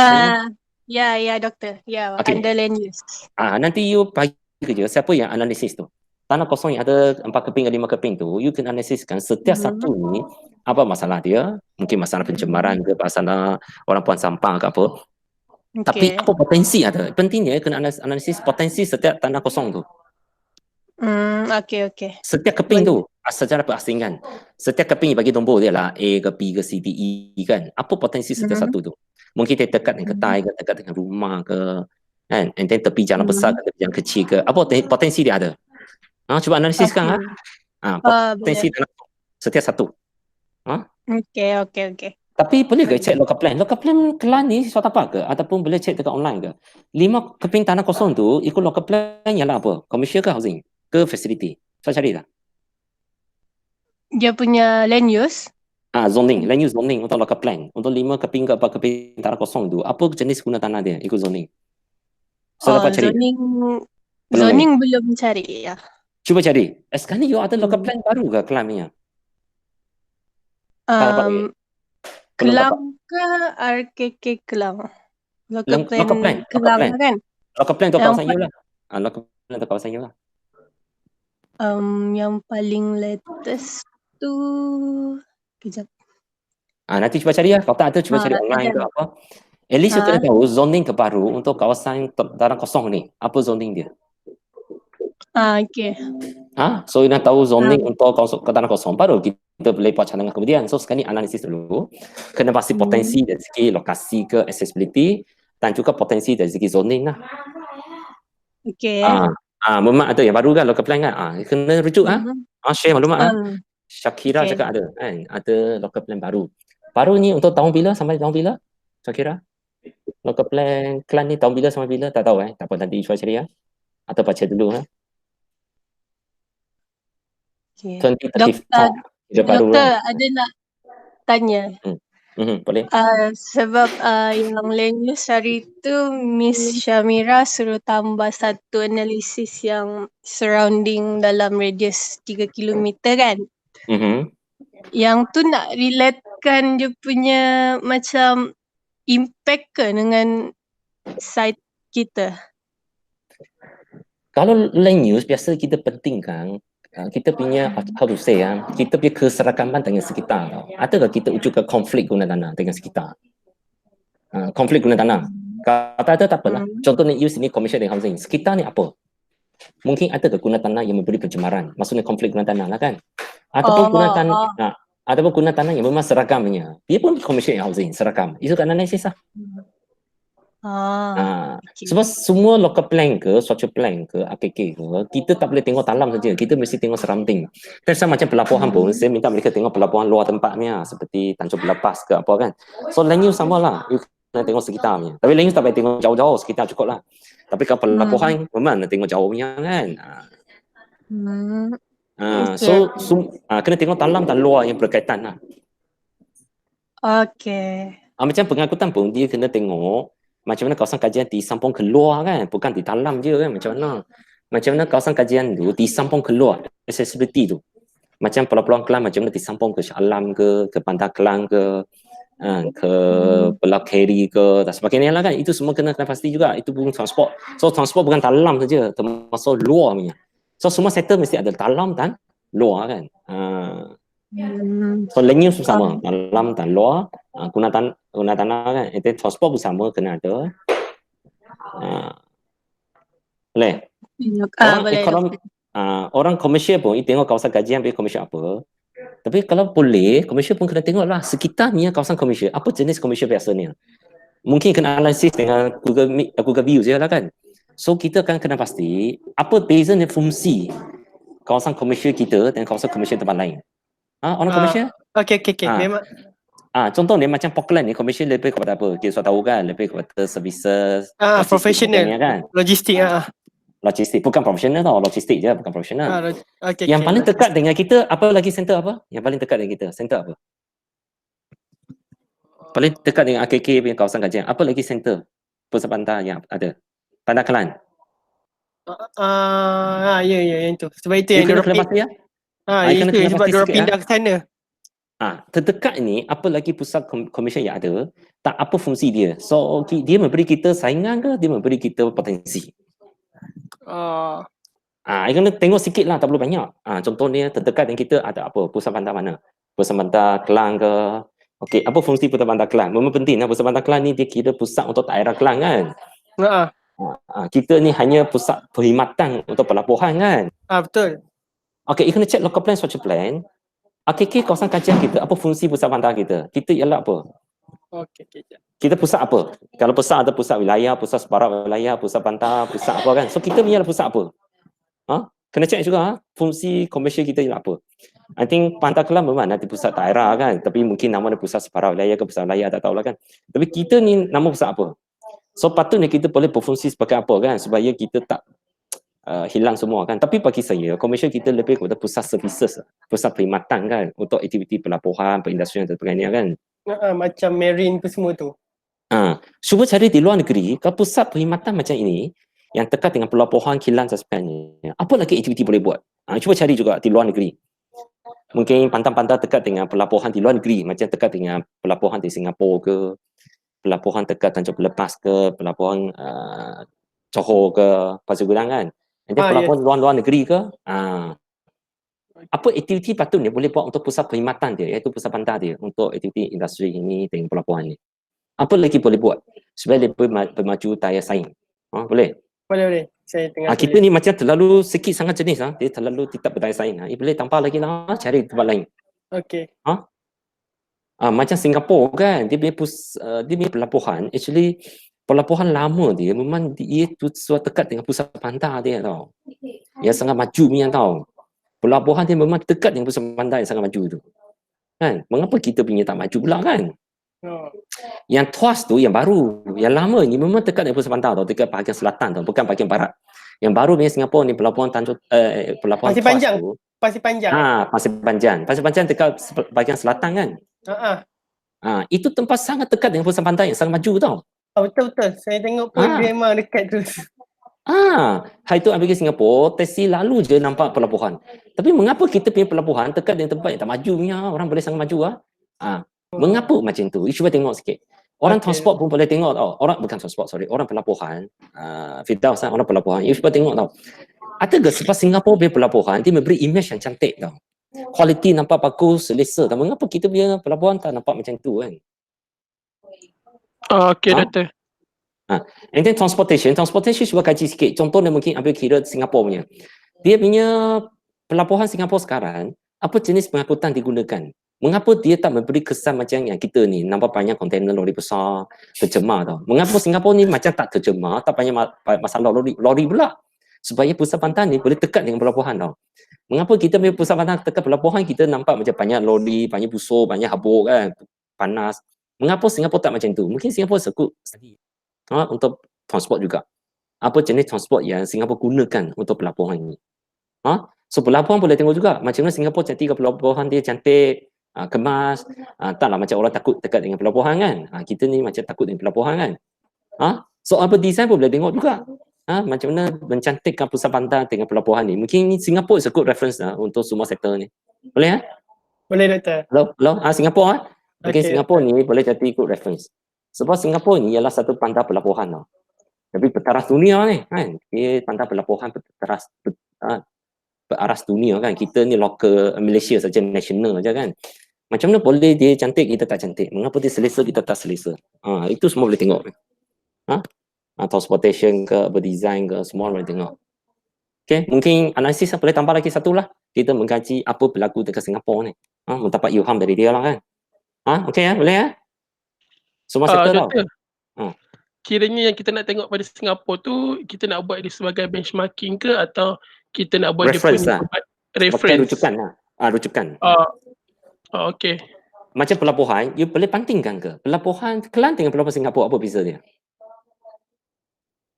[SPEAKER 7] Ya doktor. Ya,
[SPEAKER 1] Okey.
[SPEAKER 7] under land use.
[SPEAKER 1] Nanti you bagi kerja siapa yang analisis tu. Tanah kosong yang ada 4 keping ke 5 keping tu, you kena analisiskan setiap satu ni apa masalah dia. Mungkin masalah pencemaran ke, masalah orang buang sampah ke apa. Tapi
[SPEAKER 7] Okey.
[SPEAKER 1] apa potensi ada. Pentingnya kena analisis potensi setiap tanah kosong tu.
[SPEAKER 7] Okey.
[SPEAKER 1] Setiap keping tu secara perasingan. Setiap keping bagi nombor dia lah A ke B ke C D E kan. Apa potensi setiap satu tu. Mungkin dia dekat dengan kedai ke, dekat dengan rumah ke, kan. And then tepi jalan besar ke, tepi jalan kecil ke. Apa potensi dia ada. Cuba analisiskan potensi tanah setiap satu.
[SPEAKER 7] Okey.
[SPEAKER 1] Tapi boleh ke check local plan? Local plan Kelang ni suatu apa ke? Ataupun boleh check dekat online ke? 5 keping tanah kosong tu ikut local plan ialah apa? Commercial ke housing? Ke facility? Saya cari tak?
[SPEAKER 7] Dia punya land use?
[SPEAKER 1] Zoning. Land use zoning untuk local plan. Untuk 5 keping ke 4 keping tanah kosong tu, apa jenis guna tanah dia? Ikut zoning. So dapat cari?
[SPEAKER 7] Zoning belum cari ya.
[SPEAKER 1] Cuba cari. Sekarang ni you ada local plan baru ke Kelang ni?
[SPEAKER 7] Kelang ke RKK Kelang? Local plan
[SPEAKER 1] Kelang
[SPEAKER 7] kan?
[SPEAKER 1] Local plan untuk kawasan you lah. Local plan untuk kawasan you lah.
[SPEAKER 7] Yang paling latest tu kejap.
[SPEAKER 1] Nanti cuba cari lah. Kalau tak ada cuba cari online ke apa. At least you kena tahu zoning terbaru untuk kawasan tanah kosong ni. Apa zoning dia?
[SPEAKER 7] Okey.
[SPEAKER 1] So you nak tahu zoning untuk tanah kosong baru kita boleh buat cadangan kemudian. So sekarang ni analisis dulu. Kena pasti potensi dari segi lokasi ke accessibility dan juga potensi dari segi zoning lah.
[SPEAKER 7] Okey.
[SPEAKER 1] Memang ada yang baru kan local plan kan. Kena rujuk share maklumat Syakira cakap ada kan. Ada local plan baru. Baru ni untuk tahun bila sampai tahun bila? Syakira? Local plan Kelang ni tahun bila sampai bila? Tak tahu tak apa nanti cuba cari Atau baca dulu
[SPEAKER 7] Okay.
[SPEAKER 1] 2035.
[SPEAKER 7] Doktor ada nak tanya.
[SPEAKER 1] Boleh.
[SPEAKER 7] Sebab yang land use hari tu Miss Syamira suruh tambah satu analisis yang surrounding dalam radius 3 km kan. Yang tu nak relatekan dia punya macam impact ke dengan site kita?
[SPEAKER 1] Kalau land use biasa kita pentingkan kita punya how to say kita punya keserakaman dengan sekitar tau. Adakah kita wujudkan konflik guna tanah dengan sekitar? Konflik guna tanah. Kalau tak ada tak apalah. Contoh ni use ni commercial dengan housing. Sekitar ni apa? Mungkin ada ke guna tanah yang memberi pencemaran. Maksudnya konflik guna tanah lah kan. Ataupun guna tanah ataupun guna tanah yang memang seragamnya. Dia pun commercial dengan housing serakam. Itu kan analisis lah. Sebab semua local plan ke, social plan ke, AKK ke, kita tak boleh tengok dalam saja. Kita mesti tengok surrounding. Dan sama macam pelabuhan pun, saya minta mereka tengok pelabuhan luar tempatnya seperti Tanjung Belepas ke apa kan. So land use sama lah. You kena tengok sekitarnya. Tapi land use tak payah tengok jauh-jauh, sekitar cukup lah. Tapi kalau pelabuhan memang nak tengok jauhnya kan. So kena tengok dalam dan luar yang berkaitan lah.
[SPEAKER 7] Okay.
[SPEAKER 1] Macam pengangkutan pun dia kena tengok macam mana kawasan kajian disambung keluar kan, bukan di dalam je kan, macam mana kawasan kajian tu disambung keluar, accessibility tu. Macam Pulau Kelang macam mana disambung ke Shah Alam ke Bandar Kelang ke Pulau Keri ke dan sebagainya lah kan. Itu semua kena pasti juga. Itu pun transport. So transport bukan dalam saja, termasuk luar punya. So semua sektor mesti ada dalam dan luar kan. So land use sama, dalam dan luar, guna tanah kan. Itu transport pun sama kena ada. Boleh? Orang komersial pun tengok kawasan kajian pergi komersial apa. Tapi kalau boleh, komersial pun kena tengoklah sekitarnya kawasan komersial. Apa jenis komersial biasanya? Mungkin kena analisis dengan Google View je lah kan. So kita akan kena pasti apa beza dan fungsi kawasan komersial kita dengan kawasan komersial tempat lain. Orang komersial?
[SPEAKER 10] Okay. Memang.
[SPEAKER 1] Contoh ni macam Portland ni komersial lebih kepada apa? Kita sudah tahu kan, lebih kepada services,
[SPEAKER 10] professional
[SPEAKER 1] kan?
[SPEAKER 10] Logistik
[SPEAKER 1] Logistik, bukan profesional tau, logistik je, bukan profesional. Yang paling
[SPEAKER 10] logistik.
[SPEAKER 1] dekat dengan kita, apa lagi center apa? Yang paling dekat dengan kita, center apa? Paling dekat dengan AKK punya kawasan kajian, apa lagi center pusat bandar yang ada? Bandar Kelang.
[SPEAKER 10] Ya, yang tu. Sebab itu yang
[SPEAKER 1] kena pasti ya.
[SPEAKER 10] itu sebab diorang pindah ke sana.
[SPEAKER 1] Terdekat ni, apa lagi pusat komersial yang ada, tak apa fungsi dia. So, dia memberi kita saingan ke, dia memberi kita potensi. You kena tengok sikit lah, tak perlu banyak. Contohnya, terdekat dengan kita ada apa? Pusat bandar mana? Pusat bandar Kelang ke? Okey, apa fungsi pusat bandar Kelang? Memang penting lah, pusat bandar Kelang ni dia kira pusat untuk daerah Kelang kan? Kita ni hanya pusat perkhidmatan untuk pelabuhan kan?
[SPEAKER 10] Betul.
[SPEAKER 1] Okey, you kena check local plan, structure plan. KK kawasan kajian kita, apa fungsi pusat bandar kita? Kita ialah apa? Kita pusat apa? Kalau pusat ada pusat wilayah, pusat separak wilayah, pusat bandar, pusat apa kan? So kita punya pusat apa? Kena check juga fungsi komersial kita ialah apa? I think Pantai Kelang memang nanti pusat daerah kan, tapi mungkin nama dia pusat separak wilayah ke pusat wilayah, tak tahulah kan. Tapi kita ni nama pusat apa? So patutnya kita boleh berfungsi sebagai apa kan, supaya kita tak hilang semua kan. Tapi bagi saya, komersial kita lebih kepada pusat services, pusat perkhidmatan kan, untuk aktiviti pelabuhan, perindustrian dan sebagainya kan.
[SPEAKER 10] Macam marine tu semua tu.
[SPEAKER 1] Cuba cari di luar negeri, kalau pusat perkhidmatan macam ini, yang dekat dengan pelabuhan, kilang dan sebagainya, apa lagi aktiviti boleh buat? Cuba cari juga di luar negeri. Mungkin pantai-pantai dekat dengan pelabuhan di luar negeri, macam dekat dengan pelabuhan di Singapura ke, pelabuhan dekat Tanjung Pelepas ke, pelabuhan Johor ke, Pasir Gudang kan. Pelabuhan luar negeri ke, apa aktiviti patutnya boleh buat untuk pusat perkhidmatan dia, iaitu pusat bandar dia, untuk aktiviti industri ini dengan pelabuhan ni. Apa lagi boleh buat supaya lebih bermaju daya saing? Boleh?
[SPEAKER 10] Boleh. Saya tengah
[SPEAKER 1] kita ni macam terlalu sikit sangat jenis, dia terlalu tidak berdaya saing. Boleh tambah lagi lah, cari tempat lain.
[SPEAKER 10] Okey.
[SPEAKER 1] Macam Singapura kan, dia punya pelabuhan, actually pelabuhan lama dia memang dia suatu dekat dengan pusat bandar dia tau. Yang sangat maju punya tau. Pelabuhan dia memang dekat dengan pusat bandar yang sangat maju tu. Kan? Mengapa kita punya tak maju pula kan? Yang Tuas tu yang baru, yang lama ni memang dekat dengan pusat bandar tau, dekat bahagian selatan tau, bukan bahagian barat. Yang baru punya Singapura ni pelabuhan pelabuhan
[SPEAKER 10] Pasir Panjang. Pasir Panjang.
[SPEAKER 1] Pasir Panjang. Pasir Panjang dekat bahagian selatan kan? Itu tempat sangat dekat dengan pusat bandar yang sangat maju tau.
[SPEAKER 10] Betul. Saya tengok pun dia memang dekat tu.
[SPEAKER 1] Hari tu pergi Singapura, taksi lalu je nampak pelabuhan. Tapi mengapa kita punya pelabuhan dekat dengan tempat yang tak maju punya, orang boleh sangat maju mengapa macam tu? You cuba tengok sikit. Orang transport pun boleh tengok tau. Orang bukan transport, orang pelabuhan. Firdaus orang pelabuhan. You cuba tengok tau. Ada ke sebab Singapura punya pelabuhan, dia memberi image yang cantik tau. Kualiti nampak bagus, selesa tau. Mengapa kita punya pelabuhan tak nampak macam tu kan?
[SPEAKER 6] Okay, Doktor.
[SPEAKER 1] And then transportation cuba kaji sikit. Contohnya mungkin ambil kira Singapura punya. Dia punya pelabuhan Singapura sekarang, apa jenis pengangkutan digunakan? Mengapa dia tak memberi kesan macam yang kita ni, nampak banyak kontainer lori besar, tercemar tau. Mengapa Singapura ni macam tak tercemar, tak banyak masalah lori pula? Supaya pusat bandar ni boleh dekat dengan pelabuhan tau. Mengapa kita punya pusat bandar dekat pelabuhan, kita nampak macam banyak lori, banyak busur, banyak habuk kan, panas. Mengapa Singapura tak macam tu? Mungkin Singapura sekut untuk transport juga. Apa jenis transport yang Singapura gunakan untuk pelabuhan ini? So pelabuhan boleh tengok juga. Macam mana Singapura cantik ke pelabuhan dia cantik, kemas. Taklah macam orang takut dekat dengan pelabuhan kan. Kita ni macam takut dengan pelabuhan kan. So apa design pun boleh tengok juga. Macam mana mencantikkan pusat bandar dengan pelabuhan ni. Mungkin Singapura is a good reference untuk semua sektor ni. Boleh
[SPEAKER 10] Boleh, Doktor.
[SPEAKER 1] Hello? Singapura Okay, Singapura ni boleh jadi good reference. Sebab Singapura ni ialah satu bandar pelabuhan tau. Tapi bertaras dunia ni kan. Dia bandar pelabuhan beraras dunia kan. Kita ni local Malaysia saja, national saja kan. Macam mana boleh dia cantik, kita tak cantik. Mengapa dia selesa, kita tak selesa. Itu semua boleh tengok. Transportation ke, berdesign ke, semua boleh tengok. Okay, mungkin analisis boleh tambah lagi satu lah. Kita mengkaji apa berlaku dekat Singapura ni. Mendapat ilham dari dia lah kan. Okay boleh semua sektor tau.
[SPEAKER 6] Kiranya yang kita nak tengok pada Singapura tu, kita nak buat dia sebagai benchmarking ke atau kita nak buat
[SPEAKER 1] reference
[SPEAKER 6] dia punya reference?
[SPEAKER 1] Rujukan lah. Rujukan.
[SPEAKER 6] Okay.
[SPEAKER 1] Macam pelabuhan, you boleh pantingkan ke? Pelabuhan Kelang dengan pelabuhan Singapura, apa beza dia?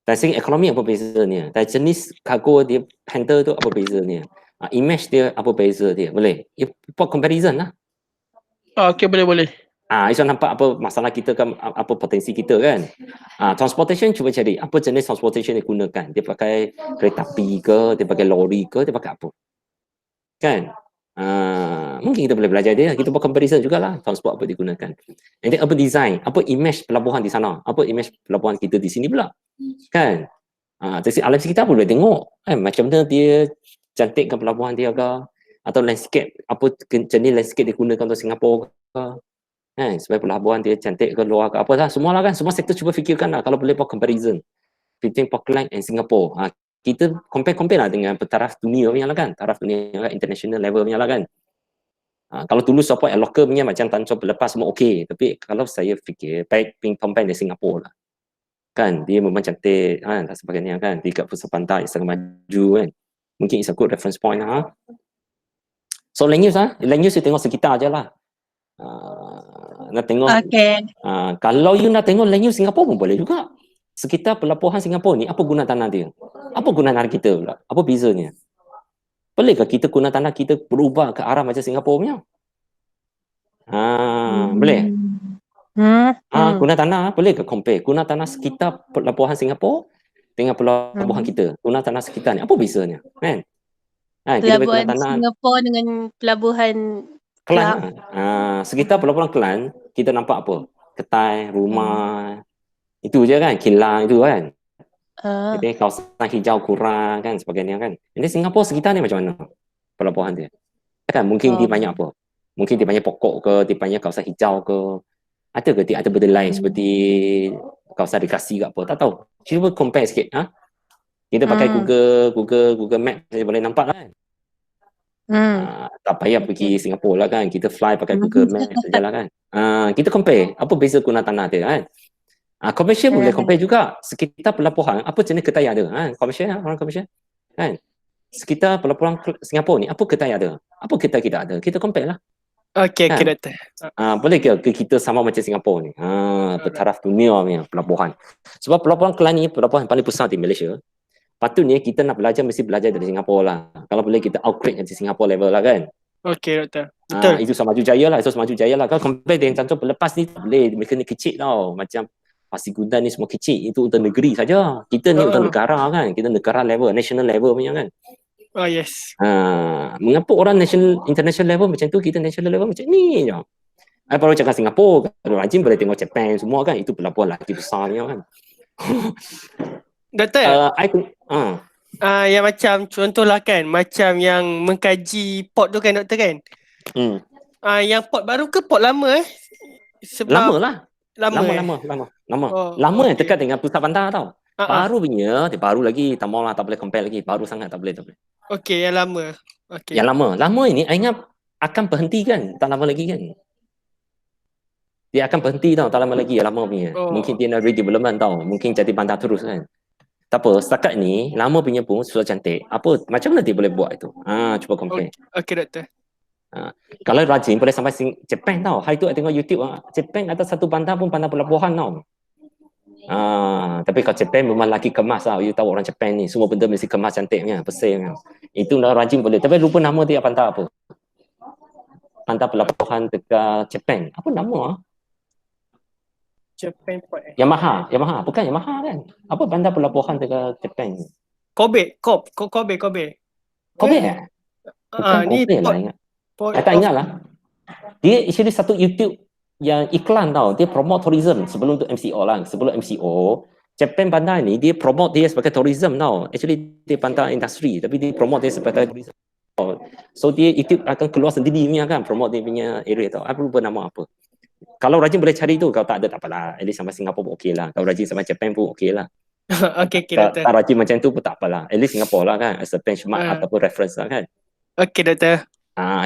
[SPEAKER 1] Dari segi ekonomi apa bezanya? Dari jenis kargo dia handle tu apa bezanya? Image dia apa beza dia? Boleh? You buat comparison lah.
[SPEAKER 6] Okay, boleh.
[SPEAKER 1] Isu nampak apa masalah kita kan, apa potensi kita kan. Transportation cuba cari apa jenis transportation dia gunakan. Dia pakai kereta api ke, dia pakai lori ke, dia pakai apa. Kan? Mungkin kita boleh belajar dia, kita buat comparison jugalah transport apa digunakan. And then urban design, apa image pelabuhan di sana, apa image pelabuhan kita di sini pula, kan? Dari alam sekitar pun boleh tengok, kan? Macam mana dia cantikkan pelabuhan dia ke, atau landscape, apa jenis landscape dia gunakan untuk Singapura ke, kan? Supaya pelabuhan dia cantik ke luar ke, apalah, semualah kan, semua sektor cuba fikirkan lah, kalau boleh buat comparison between Auckland and Singapore. Kita compare lah dengan taraf dunia punya lah kan, taraf dunia kan, international level punya lah kan. Kalau dulu support yang local punya macam Tanjung Pelepas semua okey, tapi kalau saya fikir baik compare dengan Singapura lah. Kan, dia memang cantik kan, dan sebagainya kan, di kat pusat pantai sangat maju kan. Mungkin it's a good reference point lah. So land use you tengok sekitar je lah. Nak tengok, kalau you nak tengok land use Singapura pun boleh juga. Sekitar pelabuhan Singapura ni, apa guna tanah dia? Apa guna tanah kita pula? Apa bezanya? Bolehkah kita guna tanah kita berubah ke arah macam Singapura punya? Boleh? Guna tanah, boleh ke compare? Guna tanah sekitar pelabuhan Singapura dengan pelabuhan kita. Guna tanah sekitar ni, apa bezanya? Kan?
[SPEAKER 7] Pelabuhan Singapura dengan pelabuhan
[SPEAKER 1] Kelang. Sekitar pelabuhan Kelang, kita nampak apa? Ketai, rumah, itu je kan, kilang itu kan. Jadi kawasan hijau kurang kan, sebagainya kan. Ini Singapura sekitar ni macam mana pelabuhan dia? Kan mungkin dia banyak apa? Mungkin dia banyak pokok ke, dia banyak kawasan hijau ke. Ada ke dia ada benda lain seperti kawasan rekreasi ke apa? Tak tahu. Cuba compare sikit. Kita pakai Google Map saja boleh nampak kan. Tak payah pergi Singapura lah kan. Kita fly pakai Google Map sajalah kan. Kita compare apa beza guna tanah dia kan. Komersial boleh compare juga. Sekitar pelabuhan, apa jenis ketai ada? Komersial, orang komersial. Kan? Sekitar pelabuhan Singapura ni, apa ketai ada? Apa ketai kita ada? Kita compare lah.
[SPEAKER 10] Okey, doktor.
[SPEAKER 1] Boleh ke kita sama macam Singapura ni? Bertaraf dunia punya pelabuhan. Sebab pelabuhan Kelang ni, pelabuhan paling besar di Malaysia. Patutnya kita nak belajar, mesti belajar dari Singapura lah. Kalau boleh kita upgrade di Singapura level lah kan?
[SPEAKER 10] Okey, doktor. Betul.
[SPEAKER 1] Itu Samaju Jaya lah, itu Samaju Jaya lah. Kalau compare dengan Tanjung Pelepas ni, tak boleh. Mereka ni kecil tau. Macam Pasir Gudang ni semua kecil, itu untuk negeri saja. Kita ni untuk negara kan, kita negara level, national level punya kan.
[SPEAKER 10] Oh yes.
[SPEAKER 1] Mengapa orang international level macam tu, kita national level macam ni je. Baru cakap Singapura, kalau rajin boleh tengok Japan semua kan, itu pelabuhan lagi besar ni kan.
[SPEAKER 10] Doktor, yang macam contohlah kan, macam yang mengkaji port tu kan doktor kan. Yang port baru ke port lama Sebab
[SPEAKER 1] lama lah. Lama yang dekat dengan pusat bandar tau. Baru punya, dia baru lagi, tak mau lah, tak boleh compare lagi. Baru sangat, tak boleh.
[SPEAKER 10] Okey, yang lama. Okay.
[SPEAKER 1] Yang lama ini, I ingat akan berhenti kan, tak lama lagi kan. Dia akan berhenti tau, tak lama lagi, yang lama punya. Mungkin dia nak redevelopment tau, mungkin jadi bandar terus kan. Tak apa, setakat ni, lama punya pun sudah cantik. Apa, macam mana dia boleh buat itu? Cuba compare.
[SPEAKER 10] Okey, doktor.
[SPEAKER 1] Kalau rajin boleh sampai Japan tau. Hari tu I tengok YouTube, Japan ada satu bandar pun bandar pelabuhan tau. Tapi kalau Japan memang lagi kemas tau. You tahu orang Japan ni, semua benda mesti kemas cantiknya, bersihnya. Itu lah rajin boleh. Tapi lupa nama dia bandar apa. Bandar pelabuhan dekat Japan. Apa nama?
[SPEAKER 10] Japan Port.
[SPEAKER 1] Yamaha, bukan Yamaha kan? Apa bandar pelabuhan dekat Japan?
[SPEAKER 10] Kobe.
[SPEAKER 1] Bukan
[SPEAKER 10] ni
[SPEAKER 1] Kobe lah ingat. Tak ingat lah. Dia actually satu YouTube yang iklan tau. Dia promote tourism sebelum tu MCO lah. Sebelum MCO, Japan bandar ni dia promote dia sebagai tourism tau. Actually dia bandar industri tapi dia promote dia sebagai tourism. So dia YouTube akan keluar sendiri punya kan, promote dia punya area tau. Aku lupa nama apa. Kalau rajin boleh cari tu, kalau tak ada tak apalah. At least sampai Singapura pun okey lah. Kalau rajin sampai Japan pun okey lah.
[SPEAKER 10] Okey,
[SPEAKER 1] tak rajin macam tu pun tak apalah. At least Singapura lah kan, as a benchmark ataupun reference lah kan.
[SPEAKER 10] Okey, doktor.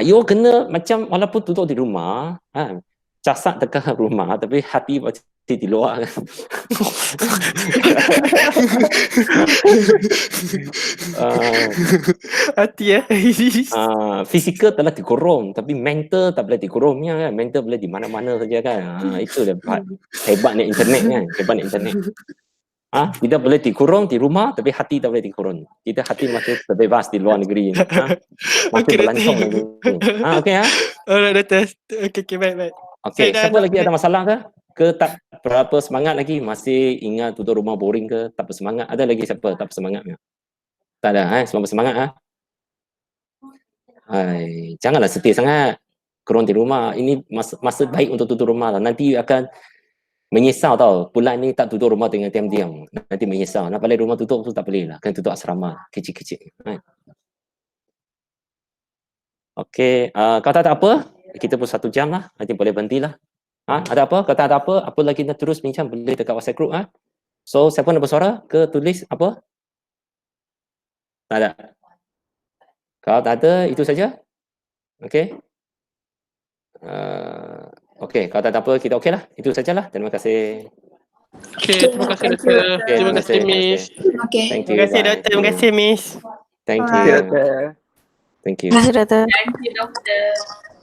[SPEAKER 1] You kena macam walaupun duduk di rumah, casak dekat rumah tapi hati macam di luar kan.
[SPEAKER 10] Hati
[SPEAKER 1] fizikal telah dikurung tapi mental tak boleh dikurungnya kan. Mental boleh di mana-mana saja kan. Itu hebatnya internet kan. Kita boleh dikurung di rumah tapi hati tak boleh dikurung. Kita hati masih terbebas di luar negeri. Masih berlancong negeri. Okey
[SPEAKER 10] Alright, doktor. Okey, baik.
[SPEAKER 1] Okey, siapa lagi ada masalah ke? Tak berapa semangat lagi? Masih ingat duduk rumah boring ke? Tak bersemangat? Ada lagi siapa tak bersemangatnya? Tak ada, semua bersemangat Janganlah setia sangat. Korang di rumah, ini masa baik untuk tutup rumah lah. Nanti akan menyesal tau. Bulan ni tak tutup rumah dengan diam-diam. Nanti menyesal. Nak balik rumah tutup tu tak boleh lah. Kena tutup asrama kecil-kecil. Okey, kalau tak ada apa, kita pun 1 jam lah. Nanti boleh berhenti lah. Ada apa? Kalau tak ada apa lagi nak terus bincang, boleh dekat WhatsApp group. So, siapa nak bersuara ke tulis apa? Tak ada. Kalau tak ada, itu saja. Okey. Okey, kalau tak ada apa, kita okey lah. Itu sajalah. Terima kasih.
[SPEAKER 6] Okey, terima kasih doktor. Terima kasih Miss.
[SPEAKER 11] Okay.
[SPEAKER 1] Thank you.
[SPEAKER 10] Terima kasih doktor, terima kasih Miss.
[SPEAKER 1] Thank
[SPEAKER 8] Terima kasih,
[SPEAKER 1] you.
[SPEAKER 8] doktor.
[SPEAKER 1] Thank you.
[SPEAKER 4] Terima kasih doktor.
[SPEAKER 9] Thank you doktor.